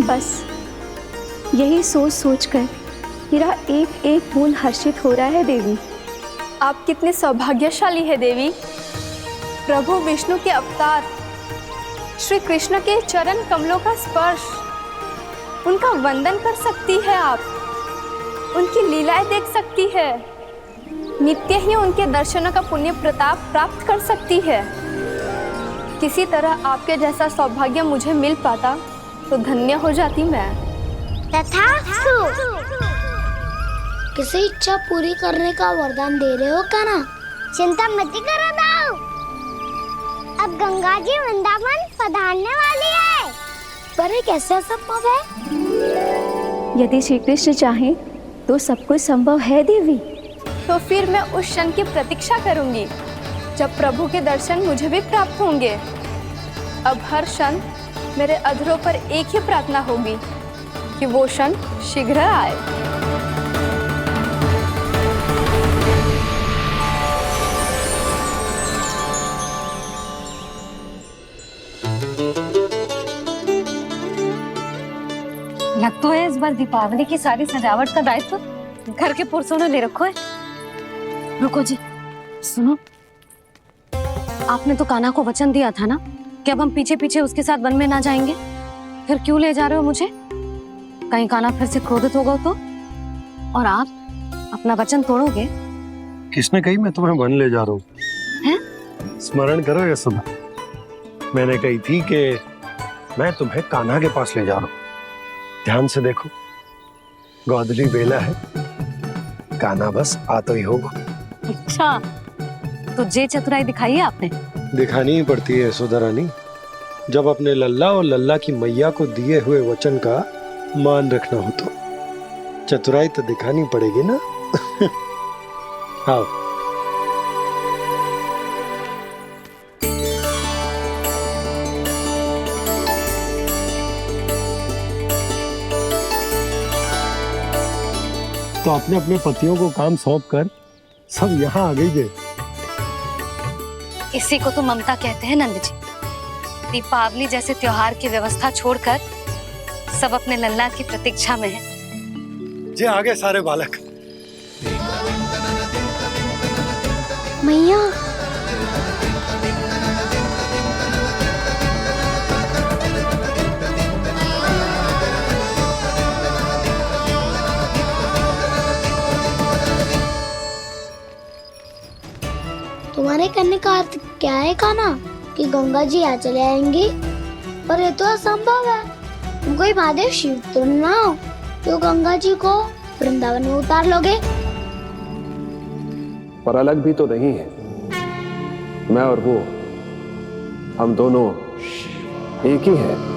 बस यही सोच सोचकर मेरा एक एक बूंद हर्षित हो रहा है देवी। आप कितने सौभाग्यशाली है देवी। प्रभु विष्णु के अवतार श्री कृष्ण के चरण कमलों का स्पर्श, उनका वंदन कर सकती है आप, उनकी लीलाएं देख सकती है, नित्य ही उनके दर्शनों का पुण्य प्रताप प्राप्त कर सकती है। किसी तरह आपके जैसा सौभाग्य मुझे मिल पाता तो धन्य हो जाती मैं। तथास्तु। किसी इच्छा पूरी करने का वरदान दे रहे हो कान्हा? चिंता मत करो दाऊ, अब गंगा जी वृंदावन पधारने वाली है। पर ये कैसे संभव है? यदि श्री कृष्ण चाहें तो सब कुछ संभव है देवी। तो फिर मैं उस क्षण की प्रतीक्षा करूंगी जब प्रभु के दर्शन मुझे भी प्राप्त होंगे। अब हर क्षण मेरे अधरों पर एक ही प्रार्थना होगी कि वो क्षण शीघ्र आए। लग तो है इस बार दीपावली की सारी सजावट का दायित्व घर के पुरुषों ने ले रखो है। रुको जी, सुनो, आपने तो कान्हा को वचन दिया था ना कि अब हम पीछे पीछे उसके साथ वन में ना जाएंगे, फिर क्यों ले जा रहे हो मुझे? कहीं कान्हा फिर से क्रोधित होगा तो? और आप अपना वचन तोड़ोगे? किसने कही मैं तुम्हें वन ले जा रहा हूँ? स्मरण करो यशोदा, मैंने कही थी कि मैं तुम्हें कान्हा के पास ले जा रहा हूँ। ध्यान से देखो, गोदली बेला है, कान्हा बस आ तो ही होगा। अच्छा, तो जे चतुराई दिखाई है आपने? दिखानी ही पड़ती है यशोदा रानी, जब अपने लल्ला और लल्ला की मैया को दिए हुए वचन का मान रखना हो तो चतुराई तो दिखानी पड़ेगी ना। आओ। तो अपने अपने पतियों को काम सौंप कर सब यहाँ आ गई है। इसी को तो ममता कहते हैं नंद जी। दीपावली जैसे त्योहार की व्यवस्था छोड़कर सब अपने लल्ला की प्रतीक्षा में हैं। जे आगे सारे बालक। मैया, तुम्हारे करने का अर्थ क्या है कान्हा? कि गंगा जी यहाँ चले आएंगी? पर ये तो असंभव है। तुम कोई महादेव शिव तो ना हो तो गंगा जी को वृंदावन में उतार लोगे? पर अलग भी तो नहीं है। मैं और वो, हम दोनों एक ही हैं।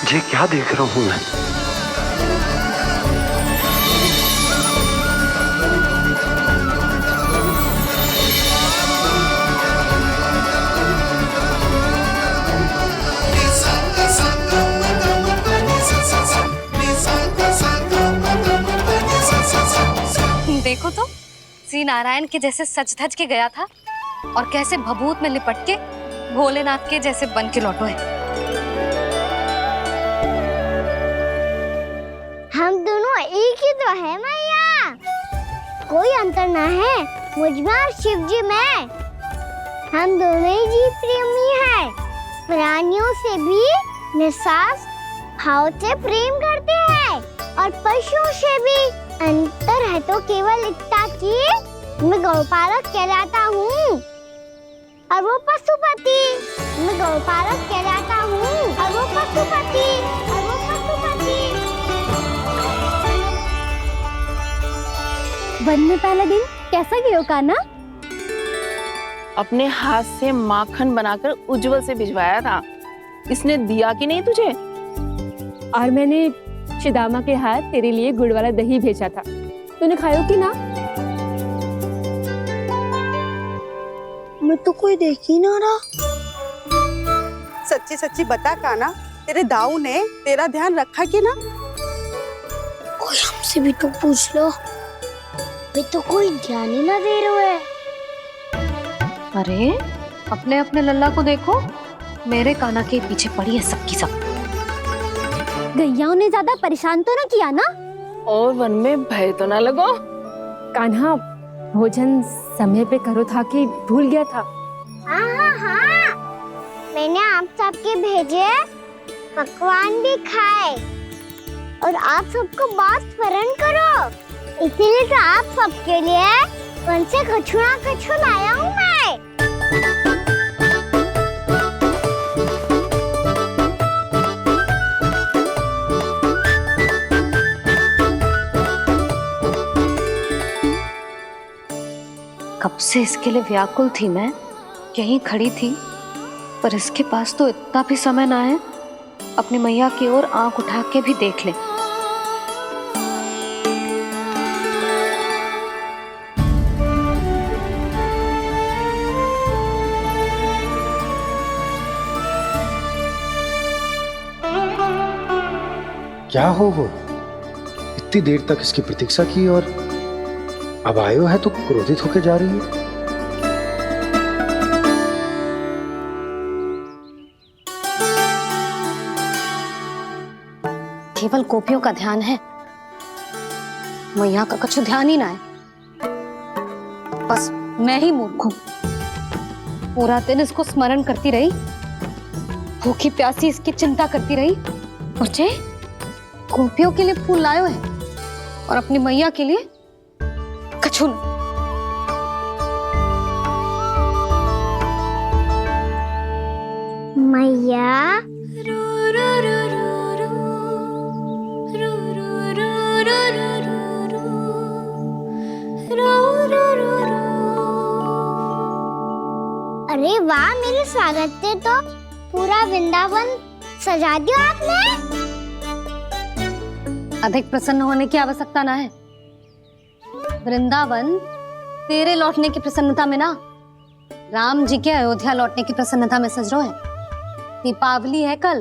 ये क्या देख रहा हूँ मैं? देखो तो, श्री नारायण के जैसे सज धज के गया था और कैसे भभूत में लिपट के भोलेनाथ के जैसे बन के लौटो है। हम दोनों एक ही तो है मैया, कोई अंतर ना है मुझ में और शिव जी में। हम दोनों ही जीव प्रेमी हैं, प्राणियों से भी निस्वार्थ भाव से प्रेम करते हैं और पशुओं से भी। अंतर है तो केवल इतना कि मैं गौपालक कहलाता हूँ और वो पशुपति। मैं गौपालक कहलाता हूँ और वो पशुपति। वन में पहला दिन कैसा गया कान्हा? अपने हाथ से माखन बनाकर उज्जवल से भिजवाया था। इसने दिया कि नहीं तुझे? और मैंने शिदामा के हाथ तेरे लिए गुड़ वाला दही भेजा था, तूने खाया कि ना? मैं तो कोई देख ही ना रहा। सच्ची सच्ची बता कान्हा, तेरे दाऊ ने तेरा ध्यान रखा कि ना? कोई हमसे भी तो पूछ लो। पे तो कोई ध्यान ही ना दे रहा है। अरे अपने अपने लल्ला को देखो, मेरे कान्हा के पीछे पड़ी है सबकी सब। गैयाओं ने ज्यादा परेशान तो ना किया ना? और वन में भय तो ना लगो। कान्हा भोजन समय पे करो था कि भूल गया था? हाँ, मैंने आप सबके भेजे पकवान भी खाए और आप सबको बात स्मरण करो, इसीलिए तो आप सबके लिए वन से कछु लाया हूँ मैं। कब से इसके लिए व्याकुल थी मैं, यहीं खड़ी थी, पर इसके पास तो इतना भी समय ना है अपनी मैया की ओर आंख उठा के भी देख ले। क्या हो वो? इतनी देर तक इसकी प्रतीक्षा की और अब आयो है तो क्रोधित होकर जा रही है। केवल गोपियों का ध्यान है, मैया का कुछ ध्यान ही ना है। बस मैं ही मूर्ख हूं, पूरा दिन इसको स्मरण करती रही, भूखी प्यासी इसकी चिंता करती रही। मुझे गोपियों के लिए फूल लायो है और अपनी मैया के लिए कछु नहीं। मैया अरे वाह, मेरे स्वागत से तो पूरा वृंदावन सजा दिया आपने। अधिक प्रसन्न होने की आवश्यकता ना है। वृंदावन तेरे लौटने की प्रसन्नता में ना, राम जी के अयोध्या लौटने की प्रसन्नता में सज रहे हैं। दीपावली है कल।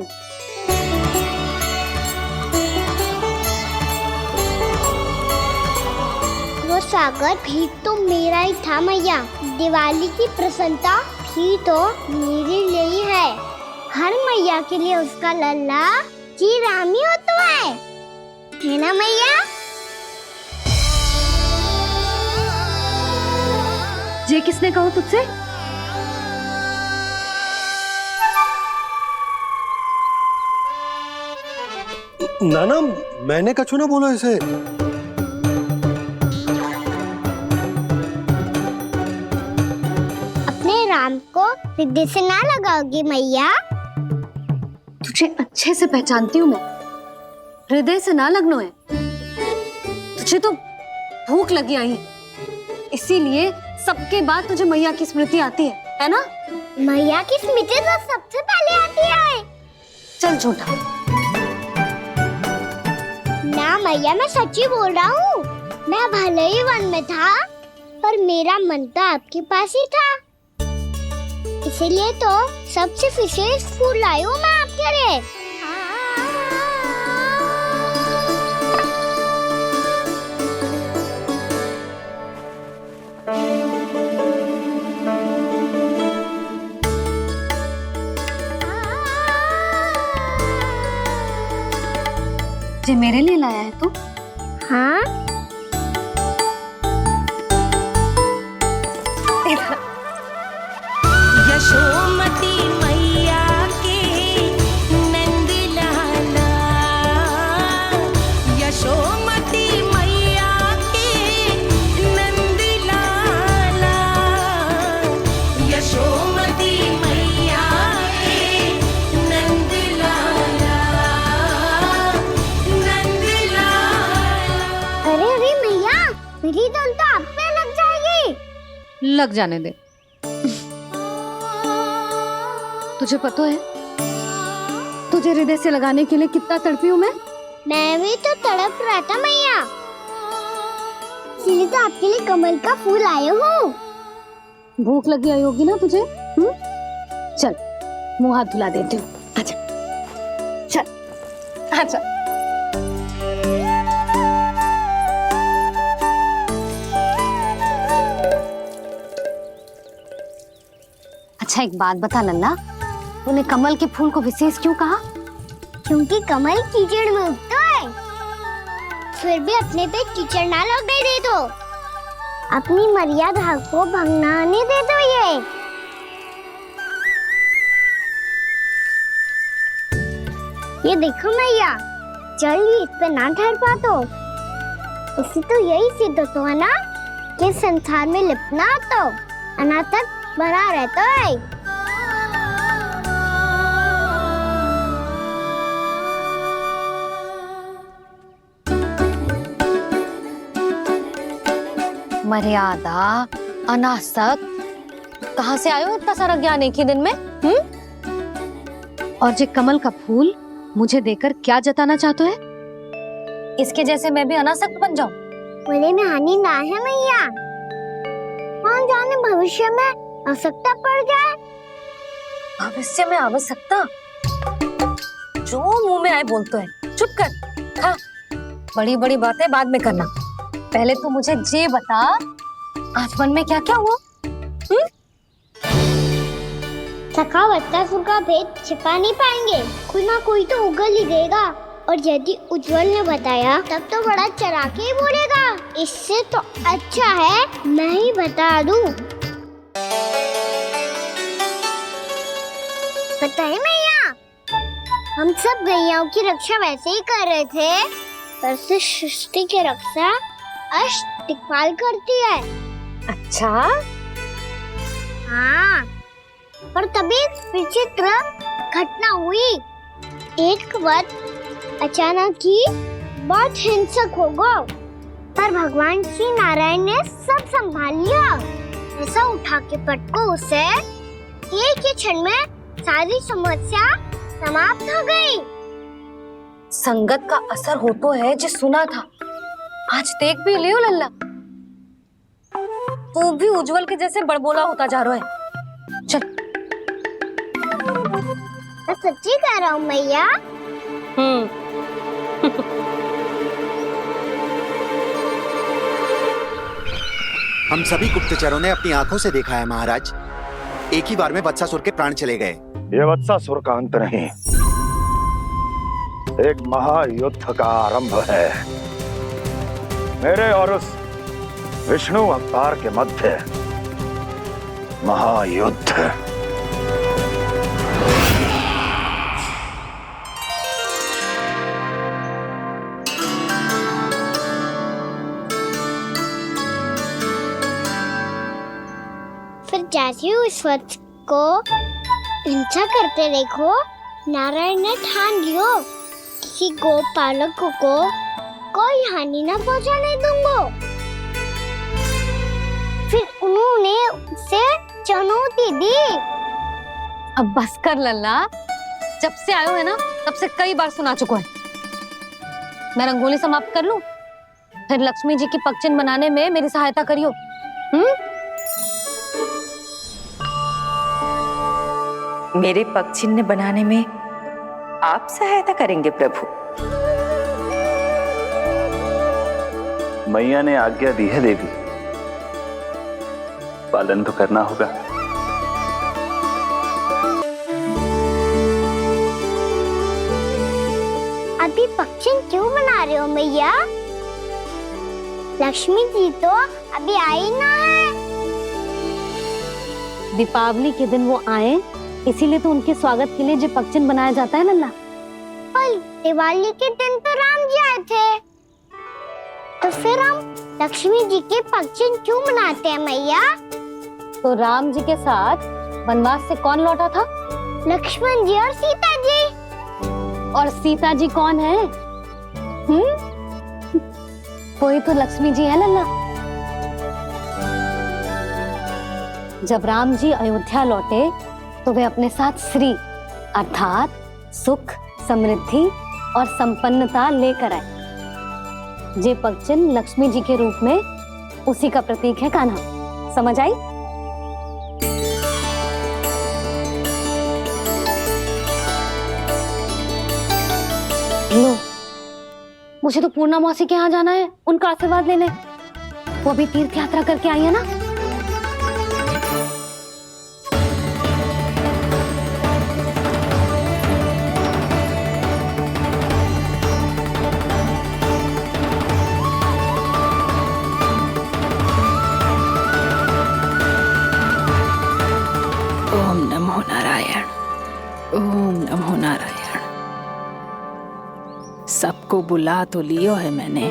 वो स्वागत भी तो मेरा ही था मैया। दिवाली की प्रसन्नता भी तो मेरे लिए ही है। हर मैया के लिए उसका लल्ला जी राम ही होता है ना मैया? ये किसने कहा तुझसे? नाना, मैंने कछु ना बोला इसे। अपने राम को हृदय से ना लगाओगी मैया? तुझे अच्छे से पहचानती हूँ मैं, हृदय से ना लगनो है। तुझे तो भूख लगी आई, इसीलिए सबके बाद तुझे मैया की स्मृति आती है ना? मैया की स्मृति तो सबसे पहले आती है। चल झूठा। ना मैया, मैं सच्ची बोल रहा हूँ। मैं भले ही वन में था, पर मेरा मन तो आपके पास ही था। इसीलिए तो सबसे विशेष फूल लाई हूँ मैं आपके लिए। ये मेरे लिए लाया है तू? हाँ। यशोमती मैया के नंद लाला, यशोमती मैया के नंद लाला, यशोमती मैया के नंद लाला, नंद लाला। अरे मैया, मेरी धुन तो आप पे लग जाएगी। लग जाने दे। तुझे पता है तुझे हृदय से लगाने के लिए कितना तड़पी हूँ मैं? मैं भी तो तड़प रहा था मैया, इसलिए तो आपके लिए कमल का फूल आया हूँ। भूख लगी आई होगी ना तुझे? चल मुंह हाथ धुला देती हूँ। आजा चल आजा। अच्छा एक बात बता लल्ला, तूने कमल के फूल को विशेष क्यों कहा? क्योंकि कमल कीचड़ में उगता है, फिर भी अपने पे कीचड़ ना लगने दे दो, अपनी मर्यादा को भंग ना आने दे दो। ये देखो मैया, जल भी इस पे ना ठहर पातो, इससे तो यही सिद्ध होता है ना कि संसार में लिपना तो अनाथ तक बना रहता है। मर्यादा, अनासक्त, कहाँ से आयो इतना सारा ज्ञान एक ही दिन में? और जे कमल का फूल मुझे देकर क्या जताना चाहते है? इसके जैसे मैं भी अनासक्त बन जाऊं? बोले में हानि ना है मैया, कौन जाने भविष्य में आवश्यकता पड़ जाए। भविष्य में आवश्यकता? जो मुंह में आए बोलते हैं, चुप कर। हाँ, बड़ी बड़ी बातें बाद में करना, पहले तो मुझे ये बता आज वन में क्या क्या हुआ? सखा वत्सासुर का भेद छिपा नहीं पाएंगे, कोई ना कोई तो उगल ही देगा, और यदि उज्जवल ने बताया तब तो बड़ा चढ़ा के ही बोलेगा। इससे तो अच्छा है मैं ही बता दूं। पता है मैया, हम सब गैयाओं की रक्षा वैसे ही कर रहे थे, पर से सृष्टि की रक्षा अष्ट दिक्पाल करती है। अच्छा? हाँ, पर तभी विचित्र घटना हुई। एक वक्त अचानक ही बहुत हिंसक हो गया, पर भगवान श्री नारायण ने सब संभाल लिया। ऐसा उठा के पटको उसे, एक ही क्षण में सारी समस्या समाप्त हो गई। संगत का असर हो तो है जो सुना था, आज देख भी लियो लल्ला, तू भी उज्जवल के जैसे बड़बोला होता जा रहा है। चल। मैं सच्ची कह रहा हूँ मैया। हम सभी गुप्तचरों ने अपनी आंखों से देखा है महाराज, एक ही बार में वत्सासुर के प्राण चले गए। ये वत्सासुर का अंत नहीं, एक महायुद्ध का आरंभ है। मेरे और उस विष्णु अवतार के मध्य महायुद्ध। फिर जैसे ही उस वत्स को हिंसा करते देखो, नारायण ने ठान लियो किसी गोपालक को कोई हानि न पहुंचाने दूंगा। फिर उन्होंने उसे चुनौती दी। अब बस कर लल्ला, जब से आयो है ना तब से कई बार सुना चुका है। मैं रंगोली समाप्त कर लूं, फिर लक्ष्मी जी की पगचिन बनाने में मेरी सहायता करियो। मेरे पगचिन्ह बनाने में आप सहायता करेंगे प्रभु? मैया ने आज्ञा दी है देवी, पालन तो करना होगा। अभी पगचिन क्यों बना रहे हो मैया? लक्ष्मी जी तो अभी आई ना है। दीपावली के दिन वो आए, इसीलिए तो उनके स्वागत के लिए जो पगचिन बनाया जाता है लल्ला। पर दिवाली के दिन तो राम जी आए थे, तो फिर हम लक्ष्मी जी के पगचिन क्यों मनाते हैं मैया? तो राम जी के साथ वनवास से कौन लौटा था? लक्ष्मण जी और सीता जी। और सीता जी कौन है? कोई तो लक्ष्मी जी है लल्ला। जब राम जी अयोध्या लौटे तो वे अपने साथ श्री अर्थात सुख, समृद्धि और संपन्नता लेकर आए। जे पगचिन लक्ष्मी जी के रूप में उसी का प्रतीक है कान्हा। समझ आई? लो, मुझे तो पूर्णा मौसी के यहाँ जाना है, उनका आशीर्वाद लेने। वो अभी तीर्थ यात्रा करके आई है ना। ओम नमो नारायण। सबको बुला तो लियो है मैंने,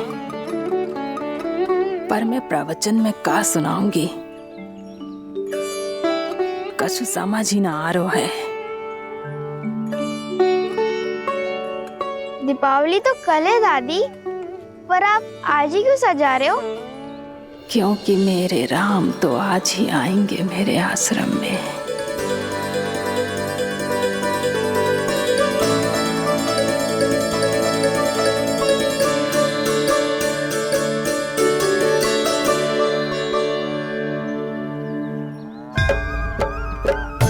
पर मैं प्रवचन में का सुनाऊंगी, कछु समझ ही ना आ रहा है। दीपावली तो कल है दादी, पर आप आज ही क्यों सजा रहे हो? क्योंकि मेरे राम तो आज ही आएंगे मेरे आश्रम में।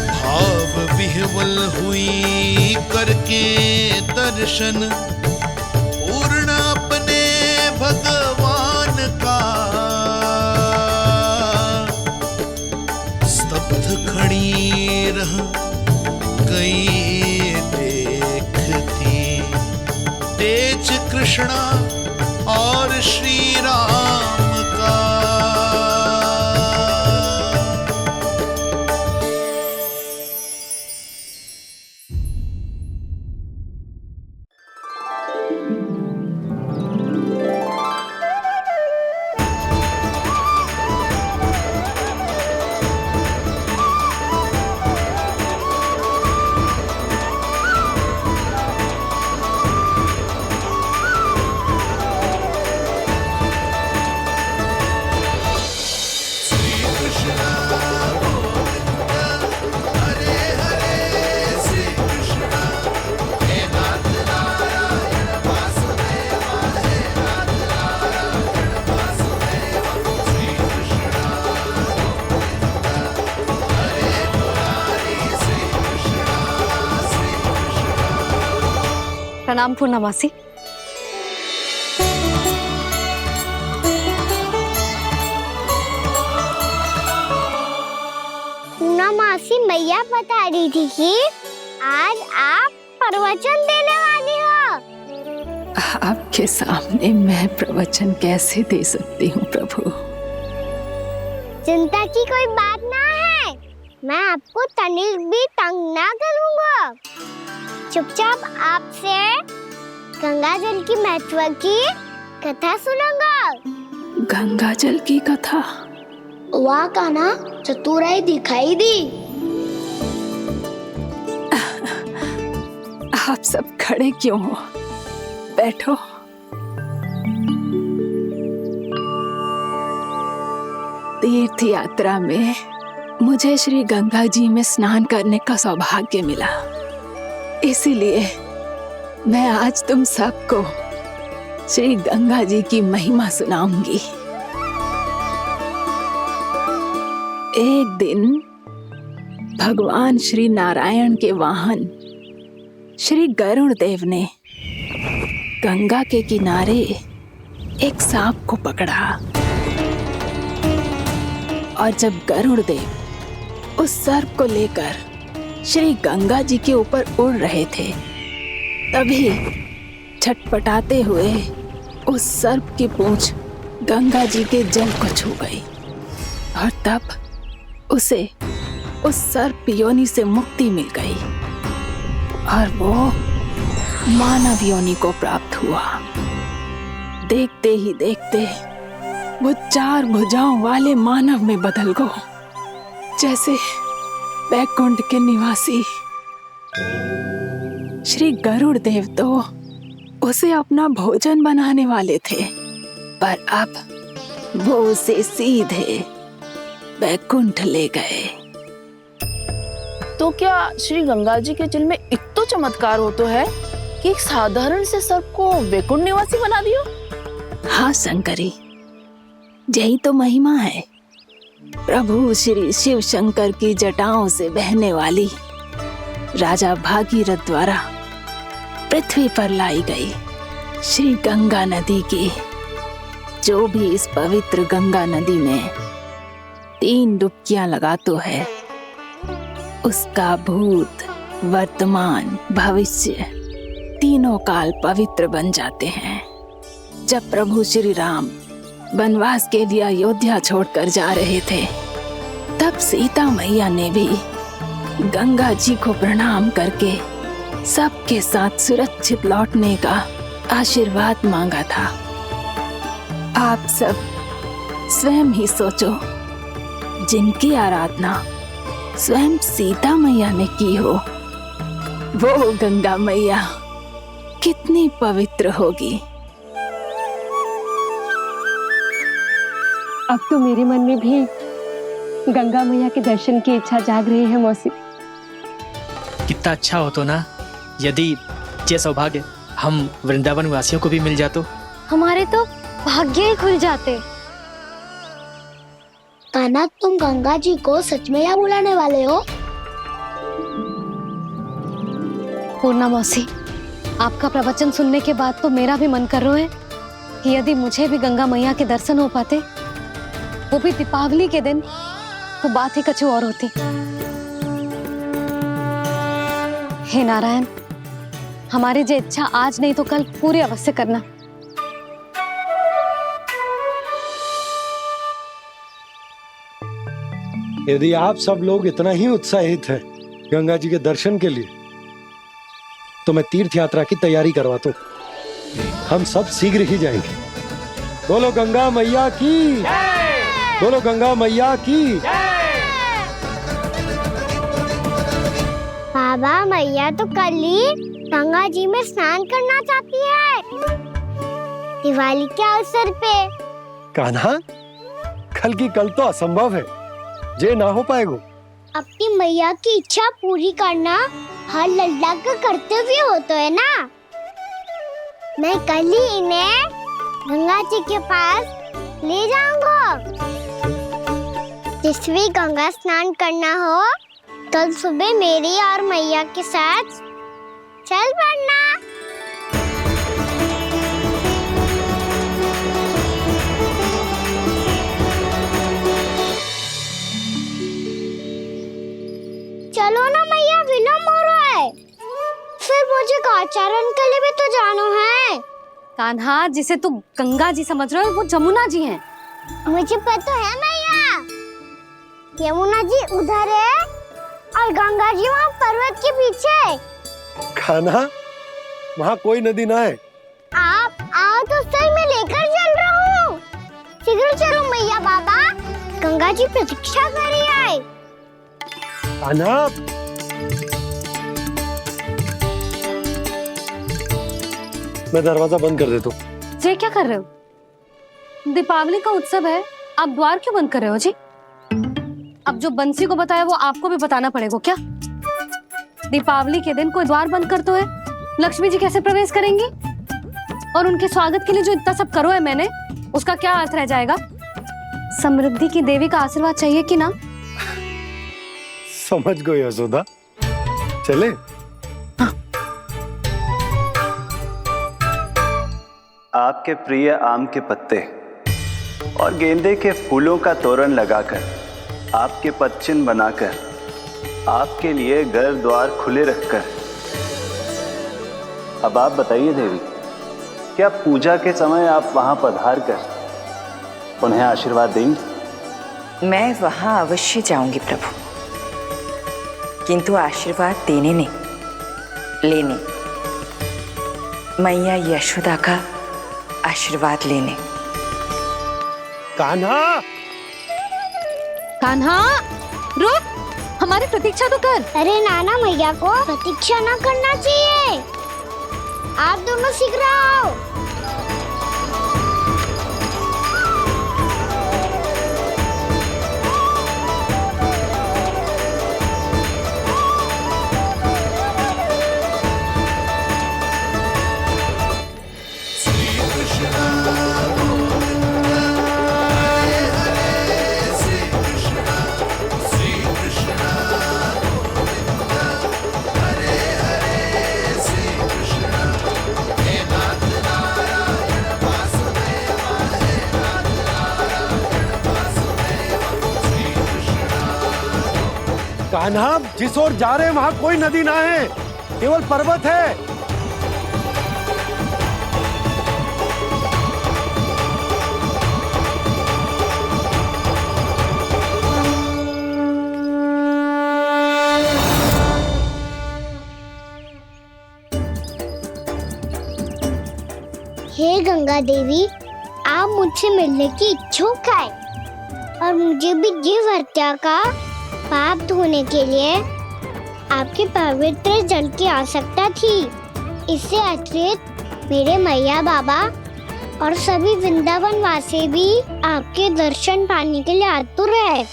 भाव विह्वल हुई करके दर्शन, पूर्ण अपने भगवान का, स्तब्ध खड़ी रह गई देखती, तेज कृष्णा और श्री राम का। प्रणाम पूर्णमासी। पूर्णमासी मैया बता रही थी कि आज आप प्रवचन देने वाली हो। आपके सामने मैं प्रवचन कैसे दे सकती हूँ प्रभु? चिंता की कोई बात ना है, मैं आपको तनिक भी तंग ना करूँगा। चुपचाप आपसे गंगा जल की महत्व की कथा सुनूंगा। गंगा जल की कथा? वाह कान्हा, चतुराई दिखाई दी। आप सब खड़े क्यों हो? बैठो। तीर्थ यात्रा में मुझे श्री गंगा जी में स्नान करने का सौभाग्य मिला, इसीलिए मैं आज तुम सबको श्री गंगा जी की महिमा सुनाऊंगी। एक दिन भगवान श्री नारायण के वाहन श्री गरुड़ देव ने गंगा के किनारे एक सांप को पकड़ा, और जब गरुड़ देव उस सर्प को लेकर श्री गंगा जी के ऊपर उड़ रहे थे, तभी छटपटाते हुए उस सर्प की पूंछ गंगा जी के जल को छू गई, और तब उसे उस सर्प योनि से मुक्ति मिल गई और वो मानव योनि को प्राप्त हुआ। देखते ही देखते वो 4 भुजाओं वाले मानव में बदल गया, जैसे बैकुंठ के निवासी। श्री गरुड़ देव तो उसे अपना भोजन बनाने वाले थे, पर अब वो उसे सीधे बैकुंठ ले गए। तो क्या श्री गंगा जी के जल में इतना चमत्कार हो तो है कि एक साधारण से सर्प को वैकुंठ निवासी बना दियो? हाँ शंकरी, यही तो महिमा है। प्रभु श्री शिव शंकर की जटाओं से बहने वाली राजा भागीरथ द्वारा पृथ्वी पर लाई गई श्री गंगा नदी की, जो भी इस पवित्र गंगा नदी में 3 डुबकियां लगातो है, उसका भूत, वर्तमान, भविष्य तीनों काल पवित्र बन जाते हैं। जब प्रभु श्री राम वनवास के लिए अयोध्या छोड़कर जा रहे थे, तब सीता मैया ने भी गंगा जी को प्रणाम करके सबके साथ सुरक्षित लौटने का आशीर्वाद मांगा था। आप सब स्वयं ही सोचो, जिनकी आराधना स्वयं सीता मैया ने की हो, वो गंगा मैया कितनी पवित्र होगी। अब तो मेरे मन में भी गंगा मैया के दर्शन की इच्छा जाग रही है मौसी। कितना अच्छा हो तो ना यदि ये सौभाग्य हम वृंदावन वासियों को भी मिल जातो। हमारे तो भाग्य ही खुल जाते। कान्हा, तुम गंगा जी को सच में यहाँ बुलाने वाले हो? पूर्णा मौसी, आपका प्रवचन सुनने के बाद तो मेरा भी मन कर रहा है कि यदि मुझे भी गंगा मैया के दर्शन हो पाते, वो भी दीपावली के दिन, तो बात ही कुछ और होती। हे नारायण, हमारी जो इच्छा आज नहीं तो कल पूरी अवश्य करना। यदि आप सब लोग इतना ही उत्साहित हैं गंगा जी के दर्शन के लिए, तो मैं तीर्थ यात्रा की तैयारी करवाता हूँ। हम सब शीघ्र ही जाएंगे। बोलो गंगा मैया की, बोलो गंगा मैया की। बाबा, मैया तो कल ही गंगा जी में स्नान करना चाहती है, दिवाली के अवसर पे। कान्हा, कल की कल तो असंभव है, जे ना हो पाएगा। अपनी मैया की इच्छा पूरी करना हर लल्ला का कर्तव्य होता है ना। मैं कल ही इन्हें गंगा जी के पास ले जाऊंगा। जिस भी गंगा स्नान करना हो, कल सुबह मेरी और मैया के साथ चल पड़ना। चलो ना मैया, विलम्ब हो रहा है। फिर मुझे आचरण के लिए भी तो जाना है। कान्हा, जिसे तू गंगा जी समझ रहे हो, वो जमुना जी हैं। मुझे पता है मैया, यमुना जी उधर है और गंगा जी वहाँ पर्वत के पीछे। कान्हा, वहाँ कोई नदी ना है। आप आओ तो सही, मैं लेकर चल रहा हूँ। शीघ्र चलो मैया। बाबा, गंगा जी प्रतीक्षा कर रही है। कान्हा, मैं दरवाजा बंद कर देता हूँ। ये क्या कर रहे हो? दीपावली का उत्सव है, आप द्वार क्यों बंद कर रहे हो जी? अब जो बंसी को बताया वो आपको भी बताना पड़ेगा क्या? दीपावली के दिन कोई द्वार बंद कर तो है, लक्ष्मी जी कैसे प्रवेश करेंगी? और उनके स्वागत के लिए जो इतना सब करो है मैंने, उसका क्या अर्थ रह जाएगा? समृद्धि की देवी का आशीर्वाद चाहिए कि ना? समझ गई यशोदा, चले। आपके प्रिय आम के पत्ते और गेंदे के फूलों का तोरण लगाकर, आपके पदचिन्ह बनाकर, आपके लिए घर द्वार खुले रखकर, अब आप बताइए देवी, क्या पूजा के समय आप वहां पधार कर उन्हें आशीर्वाद देंगी? मैं वहां अवश्य जाऊंगी प्रभु, किंतु आशीर्वाद देने नहीं, लेने, मैया यशोदा का आशीर्वाद लेने। कान्हा, कान्हा, रुक, हमारी प्रतीक्षा तो कर। अरे नाना, मैया को प्रतीक्षा ना करना चाहिए। आप दोनों शीघ्र आओ। कान्हा, जिस ओर जा रहे हैं वहाँ कोई नदी ना है, केवल पर्वत है। गंगा देवी, आप मुझसे मिलने की इच्छुक है और मुझे भी जीव हत्या का पाप धोने के लिए आपके पवित्र जल की आवश्यकता थी। इससे अतिरिक्त मेरे मैया बाबा और सभी वृंदावन वासी भी आपके दर्शन पाने के लिए आतुर है।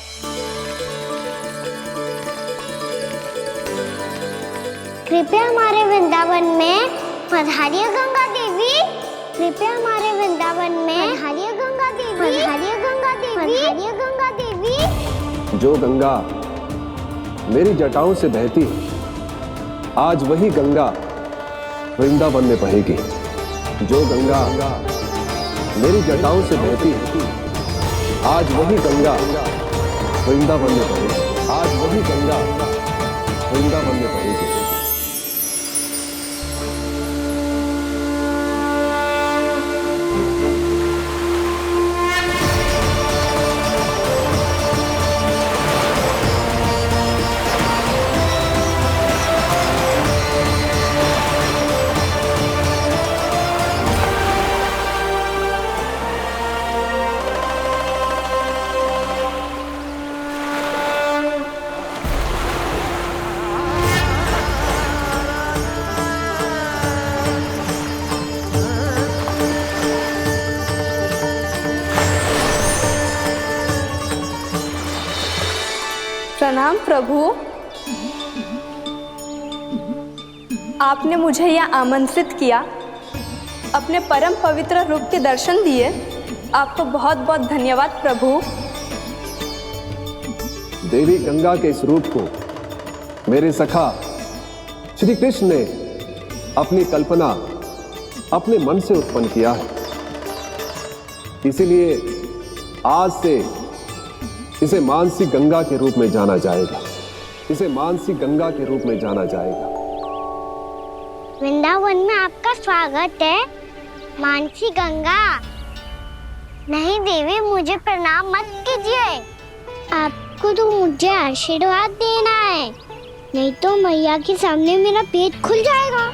कृपया हमारे वृंदावन में पधारिए गंगा देवी। कृपया हमारे वृंदावन में पधारिए गंगा देवी। पधारिए गंगा देवी। पधारिए गंगा देवी। जो गंगा मेरी जटाओं से बहती है, आज वही गंगा वृंदावन में बहेगी। जो गंगा मेरी जटाओं से बहती है, आज वही गंगा वृंदावन में बहेगी। आज वही गंगा वृंदावन में बहेगी। प्रणाम प्रभु। आपने मुझे यह आमंत्रित किया, अपने परम पवित्र रूप के दर्शन दिए। आपको बहुत बहुत धन्यवाद प्रभु। देवी गंगा के इस रूप को मेरे सखा श्री कृष्ण ने अपनी कल्पना अपने मन से उत्पन्न किया है। इसीलिए आज से इसे मानसी गंगा के रूप में जाना जाएगा। इसे मानसी गंगा के रूप में जाना जाएगा। वृंदावन में आपका स्वागत है मानसी गंगा। नहीं देवी, मुझे प्रणाम मत कीजिए। आपको तो मुझे आशीर्वाद देना है, नहीं तो मैया के सामने मेरा पेट खुल जाएगा।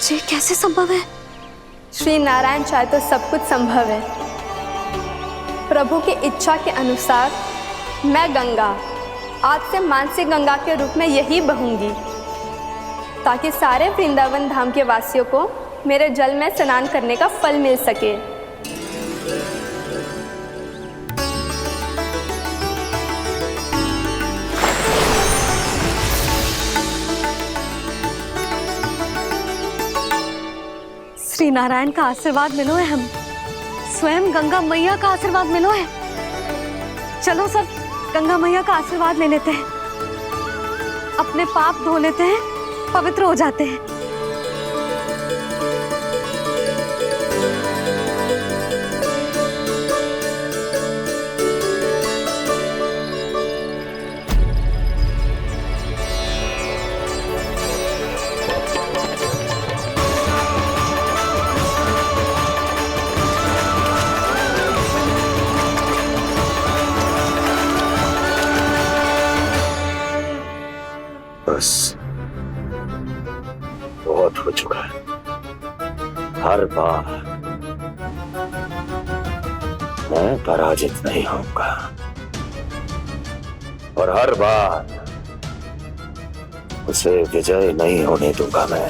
ये कैसे संभव है? श्री नारायण चाहे तो सब कुछ संभव है। प्रभु की इच्छा के अनुसार मैं गंगा आज से मानसी गंगा के रूप में यही बहूंगी, ताकि सारे वृंदावन धाम के वासियों को मेरे जल में स्नान करने का फल मिल सके। श्री नारायण का आशीर्वाद मिलो है, हम स्वयं गंगा मैया का आशीर्वाद मिलो है। चलो सब गंगा मैया का आशीर्वाद ले लेते हैं, अपने पाप धो लेते हैं, पवित्र हो जाते हैं। बस बहुत हो चुका है। हर बार मैं पराजित नहीं होऊंगा और हर बार उसे विजय नहीं होने दूंगा मैं।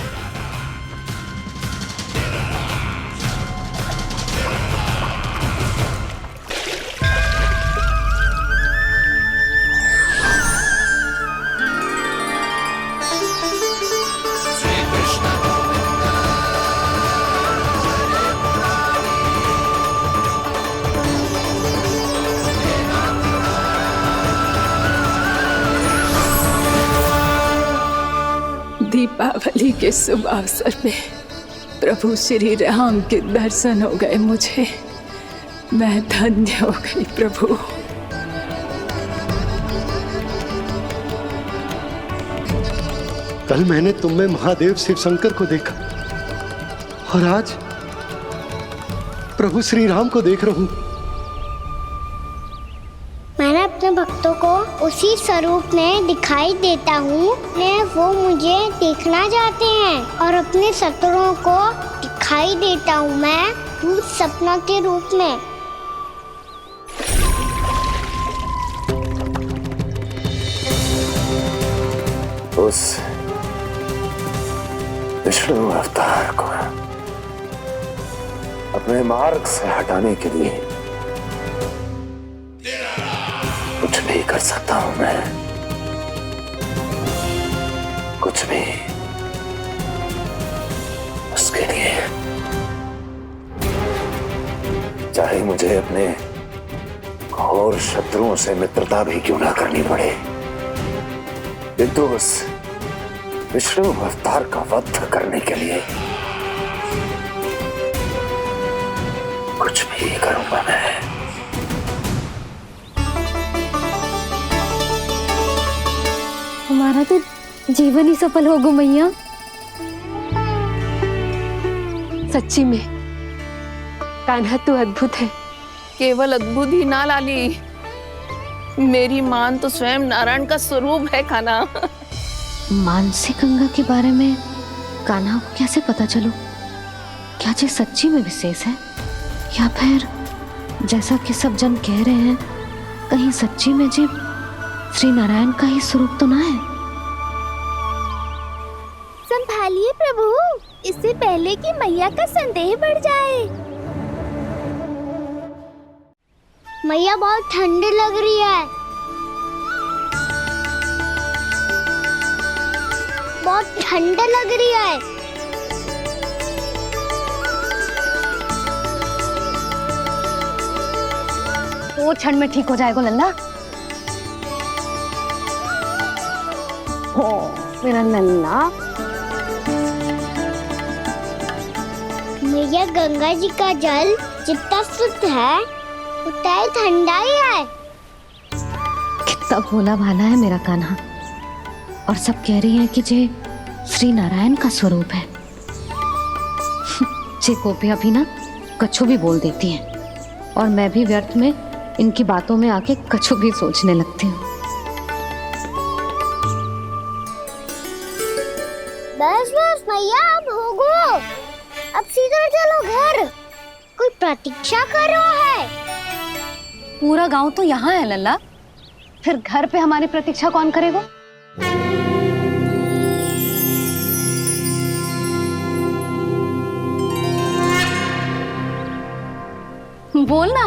दीपा, दीपावली के शुभ अवसर पे प्रभु श्री राम के दर्शन हो गए मुझे। मैं धन्य हो गई प्रभु। कल मैंने तुम में महादेव शिव शंकर को देखा और आज प्रभु श्री राम को देख रहा हूं। मैंने अपने भक्तों को उसी स्वरूप में दिखाई देता हूँ वो मुझे देखना चाहते हैं और अपने शत्रुओं को दिखाई देता हूँ मैं भूत सपना के रूप में। उस विष्णु अवतार को अपने मार्ग से हटाने के लिए कुछ भी कर सकता हूं मैं, कुछ भी। उसके लिए चाहे मुझे अपने घोर शत्रुओं से मित्रता भी क्यों ना करनी पड़े, किंतु उस विष्णु अवतार का वध करने के लिए कुछ भी करूंगा मैं। हमारा तो जीवन ही सफल होगा मैया। सच्ची में कान्हा तू अद्भुत है। केवल अद्भुत ही ना लाली, मेरी मान तो स्वयं नारायण का स्वरूप है कान्हा। मानसी गंगा के बारे में कान्हा को कैसे पता चलो? क्या ये सच्ची में विशेष है या फिर जैसा कि सब जन कह रहे हैं कहीं सच्ची में जी श्री नारायण का ही स्वरूप तो ना है? संभालिए प्रभु, इससे पहले कि मैया का संदेह बढ़ जाए। मैया बहुत ठंडी लग रही है, बहुत ठंडा लग रही है। तो ठंड में ठीक हो जाएगा लल्ला। हो मेरा लल्ला। मैया गंगा जी का जल जितना शुद्ध है उतना ही ठंडा ही है। कितना भोला भाला है मेरा कान्हा। और सब कह रही हैं कि जे श्री नारायण का स्वरूप है। जे गोपियां भी ना कछु भी बोल देती हैं और मैं भी व्यर्थ में इनकी बातों में आके कछु भी सोचने लगती हूँ। बस बस मैया, अब होगो, अब सीधा चलो घर। कोई प्रतीक्षा कर रहा है। पूरा गांव तो यहाँ है लल्ला, फिर घर पे हमारी प्रतीक्षा कौन करेगा? बोल ना,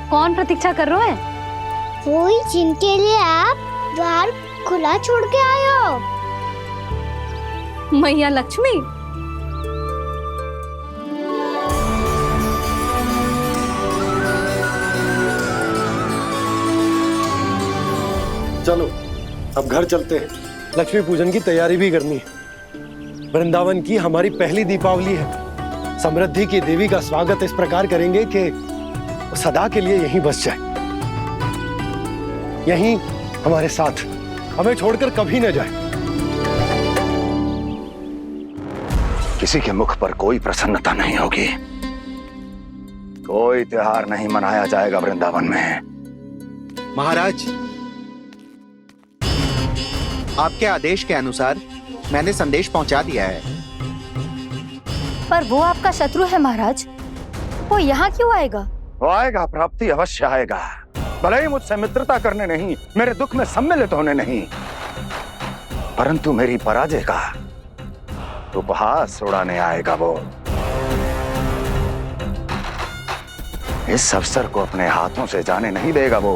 कौन प्रतीक्षा कर रहे हैं? वही जिनके लिए आप द्वार खुला छोड़ के आए हो। मैया लक्ष्मी। चलो अब घर चलते हैं, लक्ष्मी पूजन की तैयारी भी करनी है। वृंदावन की हमारी पहली दीपावली है। समृद्धि की देवी का स्वागत इस प्रकार करेंगे कि सदा के लिए यहीं बस जाए, यहीं हमारे साथ, हमें छोड़कर कभी न जाए। किसी के मुख पर कोई प्रसन्नता नहीं होगी, कोई त्योहार नहीं मनाया जाएगा वृंदावन में। महाराज, आपके आदेश के अनुसार मैंने संदेश पहुंचा दिया है। पर वो आपका शत्रु है महाराज, वो यहाँ क्यों आएगा? वो आएगा, प्राप्ति अवश्य आएगा। भले ही मुझसे मित्रता करने नहीं, मेरे दुख में सम्मिलित होने नहीं, परंतु मेरी पराजय का उपहास उड़ाने आएगा वो। इस अवसर को अपने हाथों से जाने नहीं देगा वो।